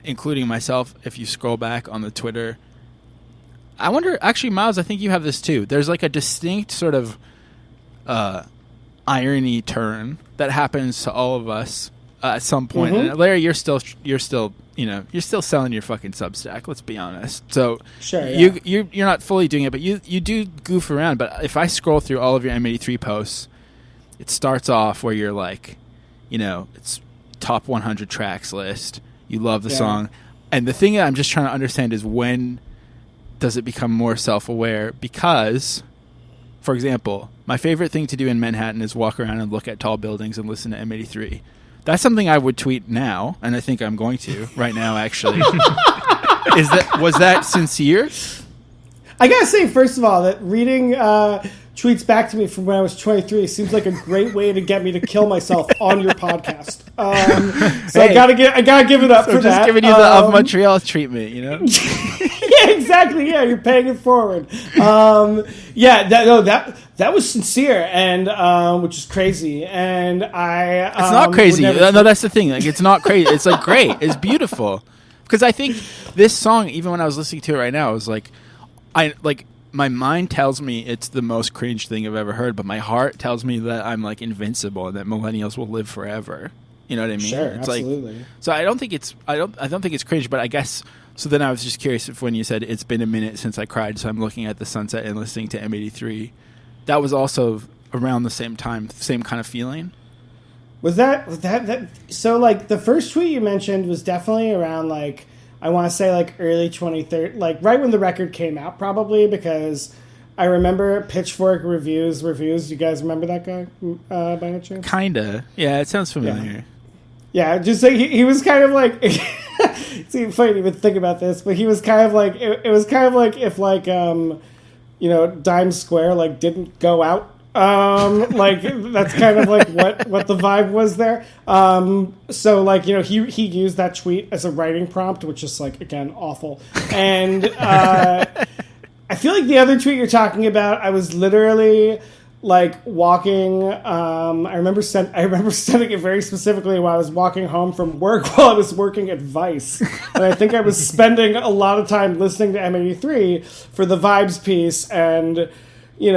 including myself, if you scroll back on the Twitter, I wonder, actually, Miles, I think you have this too. There's like a distinct sort of irony turn that happens to all of us at some point. Mm-hmm. And Larry, you're still selling your fucking Substack. Let's be honest. So sure, yeah. you're not fully doing it, but you do goof around. But if I scroll through all of your M83 posts, it starts off where you're like, you know, it's top 100 tracks list. You love the song, and the thing that I'm just trying to understand is when does it become more self-aware? Because, for example, my favorite thing to do in Manhattan is walk around and look at tall buildings and listen to M83. That's something I would tweet now, and I think I'm going to right now, actually. Was that sincere? I gotta say, first of all, that reading tweets back to me from when I was 23 seems like a great way to get me to kill myself on your podcast. So hey, I gotta give it up for that. Just giving you the of Montreal treatment, you know? Yeah, exactly. Yeah, you're paying it forward. That was sincere, and which is crazy. And it's not crazy. No, that's the thing. Like, it's not crazy. It's like great. It's beautiful. Because I think this song, even when I was listening to it right now, I was like, my mind tells me it's the most cringe thing I've ever heard, but my heart tells me that I'm like invincible and that millennials will live forever. You know what I mean? Sure, it's absolutely. Like, so I don't think it's cringe, but I guess. So then I was just curious if when you said it's been a minute since I cried, so I'm looking at the sunset and listening to M83. That was also around the same time, same kind of feeling. Was that so like the first tweet you mentioned was definitely around like I want to say like early 2013, like right when the record came out probably, because I remember Pitchfork reviews. You guys remember that guy by any chance? Kinda. Yeah, it sounds familiar. Yeah, just like he was kind of like it's funny to even think about this, but he was kind of like it was kind of like if like Dime Square like didn't go out. Like that's kind of like what the vibe was there. So like he used that tweet as a writing prompt, which is like again awful. And I feel like the other tweet you're talking about, I was literally like walking. I remember sending it very specifically while I was walking home from work while I was working at Vice, and I think I was spending a lot of time listening to M83 for the vibes piece and. And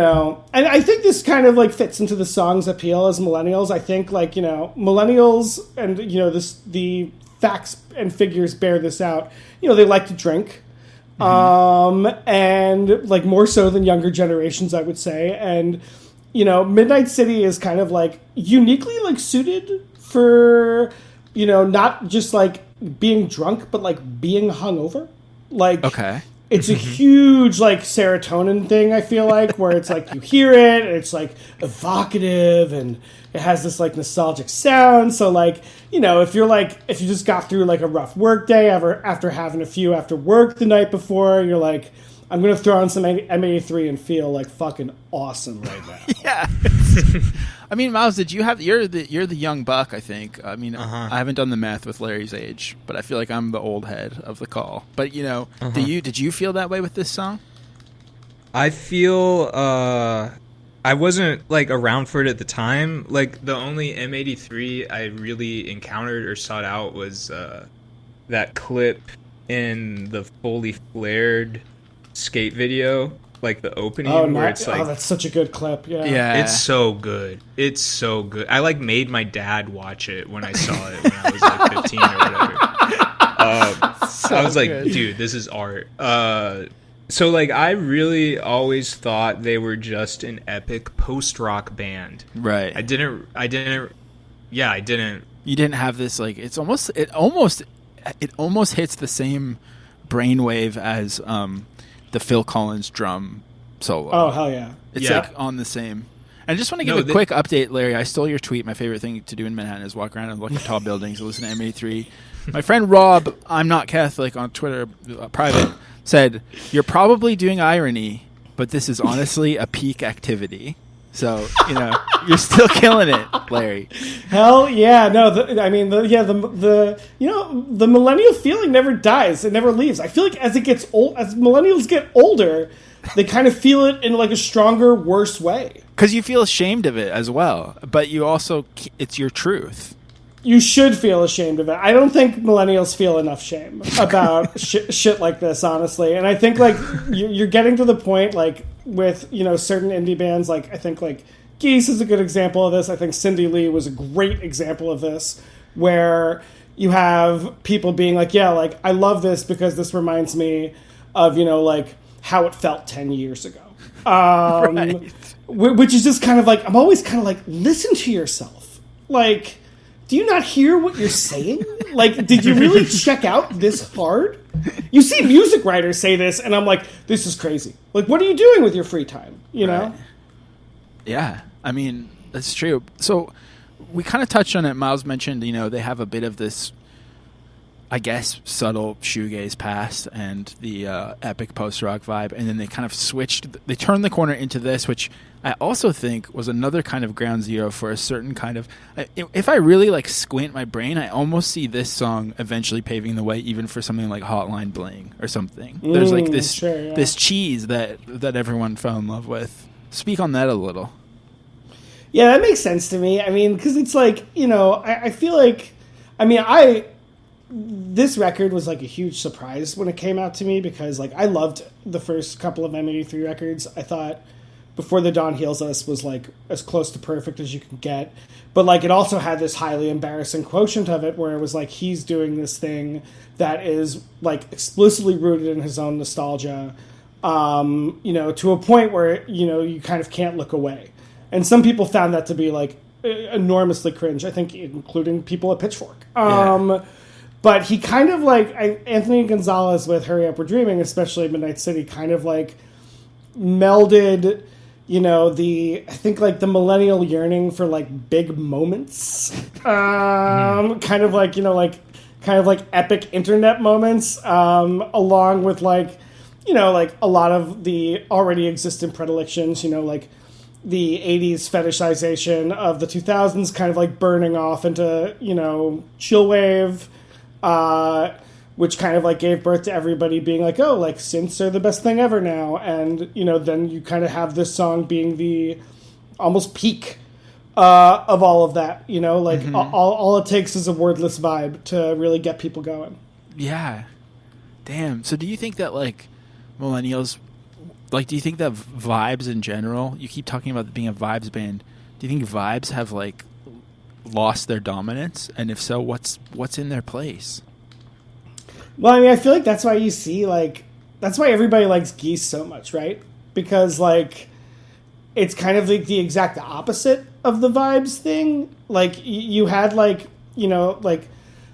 I think this kind of like fits into the song's appeal as millennials. I think like, millennials and, the facts and figures bear this out. They like to drink. And like more so than younger generations, I would say. And, Midnight City is kind of like uniquely like suited for, not just like being drunk, but like being hungover. Like, okay. It's a huge, like, serotonin thing, I feel like, where it's like you hear it, and it's, like, evocative, and it has this, like, nostalgic sound. So, like, if you just got through, like, a rough work day after having a few after work the night before, you're like, I'm going to throw on some M83 and feel, like, fucking awesome right now. Yeah. I mean, Miles, you're the young buck, I think. I mean, I haven't done the math with Larry's age, but I feel like I'm the old head of the call. But, did you feel that way with this song? I feel I wasn't like around for it at the time. Like the only M83 I really encountered or sought out was that clip in the fully flared skate video, like the opening where it's like, that's such a good clip. Yeah, it's so good. It's so good. I like made my dad watch it when I saw it when I was like 15 or whatever. I was like, dude, this is art. So like I really always thought they were just an epic post-rock band. Right. I didn't You didn't have this like it almost hits the same brainwave as the Phil Collins drum solo. Oh, hell yeah. It's like on the same. And I just want to give a quick update, Larry. I stole your tweet. My favorite thing to do in Manhattan is walk around and look at tall buildings and listen to M83. My friend Rob, I'm not Catholic, on Twitter, private, said, "You're probably doing irony, but this is honestly a peak activity." So, you're still killing it, Larry. Hell yeah. No, the millennial feeling never dies. It never leaves. I feel like as millennials get older, they kind of feel it in like a stronger, worse way. Because you feel ashamed of it as well, but you also, it's your truth. You should feel ashamed of it. I don't think millennials feel enough shame about shit like this, honestly. And I think like you're getting to the point like with certain indie bands. Like I think like Geese is a good example of this. I think Cindy Lee was a great example of this, where you have people being like, yeah, like I love this because this reminds me of like how it felt 10 years ago. Right. Which is just kind of like, I'm always kind of like, listen to yourself. Like, do you not hear what you're saying? Like, did you really check out this hard? You see music writers say this, and I'm like, this is crazy. Like, what are you doing with your free time? Know? Yeah, I mean, that's true. So we kind of touched on it. Miles mentioned, they have a bit of this, I guess, subtle shoegaze past and the epic post-rock vibe, and then they kind of switched. They turned the corner into this, which I also think was another kind of ground zero for a certain kind of. If I really like squint my brain, I almost see this song eventually paving the way, even for something like Hotline Bling or something. There's like this this cheese that everyone fell in love with. Speak on that a little. Yeah, that makes sense to me. I mean, because it's like I feel like, this record was like a huge surprise when it came out to me, because like I loved the first couple of M83 records. I thought Before the Dawn Heals Us was like as close to perfect as you can get, but like it also had this highly embarrassing quotient of it where it was like he's doing this thing that is like explicitly rooted in his own nostalgia, to a point where you kind of can't look away. And some people found that to be like enormously cringe. I think including people at Pitchfork. But he kind of like Anthony Gonzalez with "Hurry Up, We're Dreaming," especially "Midnight City," kind of like melded, I think like the millennial yearning for like big moments, kind of like epic internet moments, along with like a lot of the already existent predilections, like the 80s fetishization of the 2000s kind of like burning off into, chill wave, which kind of like gave birth to everybody being like, oh, like synths are the best thing ever now. And, then you kind of have this song being the almost peak of all of that, all it takes is a wordless vibe to really get people going. Yeah. Damn. So do you think that like millennials, like, do you think that vibes in general, you keep talking about being a vibes band, do you think vibes have like lost their dominance? And if so, what's in their place? Well, I mean, I feel like that's why you see, like, that's why everybody likes Geese so much, right? Because, like, it's kind of like the exact opposite of the vibes thing. Like, you had, like, like,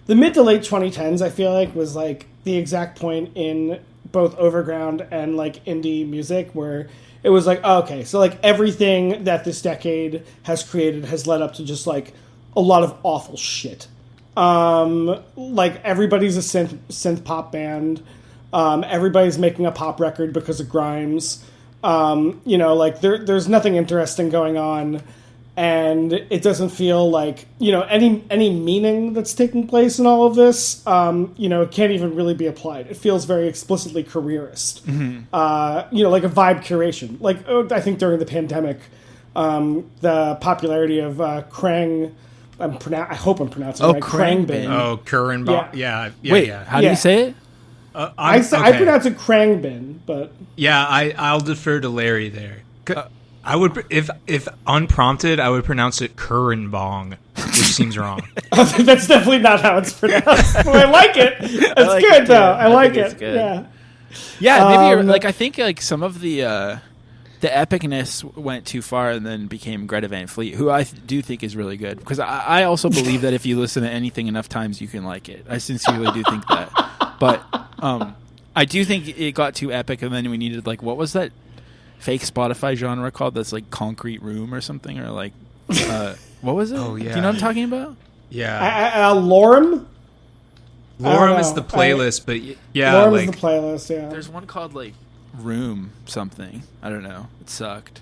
the mid to late 2010s, I feel like, was, like, the exact point in both overground and, like, indie music where it was like, oh, okay, so, like, everything that this decade has created has led up to just, like, a lot of awful shit. Like everybody's a synth pop band. Everybody's making a pop record because of Grimes. Like there's nothing interesting going on, and it doesn't feel like any meaning that's taking place in all of this. It can't even really be applied. It feels very explicitly careerist. Mm-hmm. Like a vibe curation. Like I think during the pandemic, the popularity of Krang. I hope I'm pronouncing it right. Krangbin. Oh, Kurenbong. Yeah. Wait, how do you say it? I pronounce it Krangbin, but I'll defer to Larry there. I would, if unprompted, I would pronounce it Kurenbong, which seems wrong. That's definitely not how it's pronounced. But I like it. It's good though. I like it. Yeah, maybe like I think like some of the epicness went too far and then became Greta Van Fleet, who I do think is really good. Because I also believe that if you listen to anything enough times, you can like it. I sincerely do think that. But I do think it got too epic, and then we needed, like, what was that fake Spotify genre called that's, like, Concrete Room or something? Or, like, what was it? Oh, yeah. Do you know what I'm talking about? Yeah. Lorem? Lorem is the playlist, but yeah. Lorem like, is the playlist, yeah. There's one called, like, Room something. I don't know. It sucked.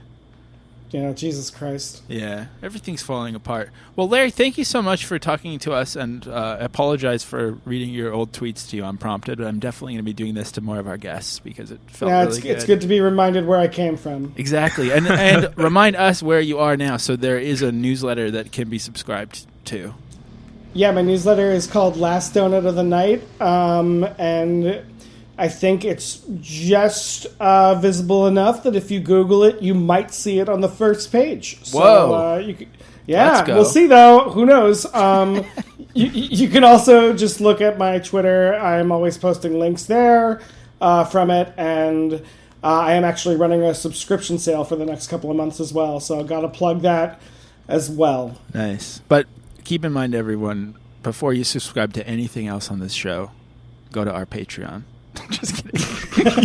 Yeah, Jesus Christ. Yeah, everything's falling apart. Well, Larry, thank you so much for talking to us, and I apologize for reading your old tweets to you unprompted, but I'm definitely going to be doing this to more of our guests because it felt really good. It's good to be reminded where I came from. Exactly, and remind us where you are now, so there is a newsletter that can be subscribed to. Yeah, my newsletter is called Last Donut of the Night, and I think it's just visible enough that if you Google it, you might see it on the first page. Whoa. So, we'll see, though. Who knows? You can also just look at my Twitter. I'm always posting links there from it, and I am actually running a subscription sale for the next couple of months as well, so I've got to plug that as well. Nice. But keep in mind, everyone, before you subscribe to anything else on this show, go to our Patreon. Just kidding.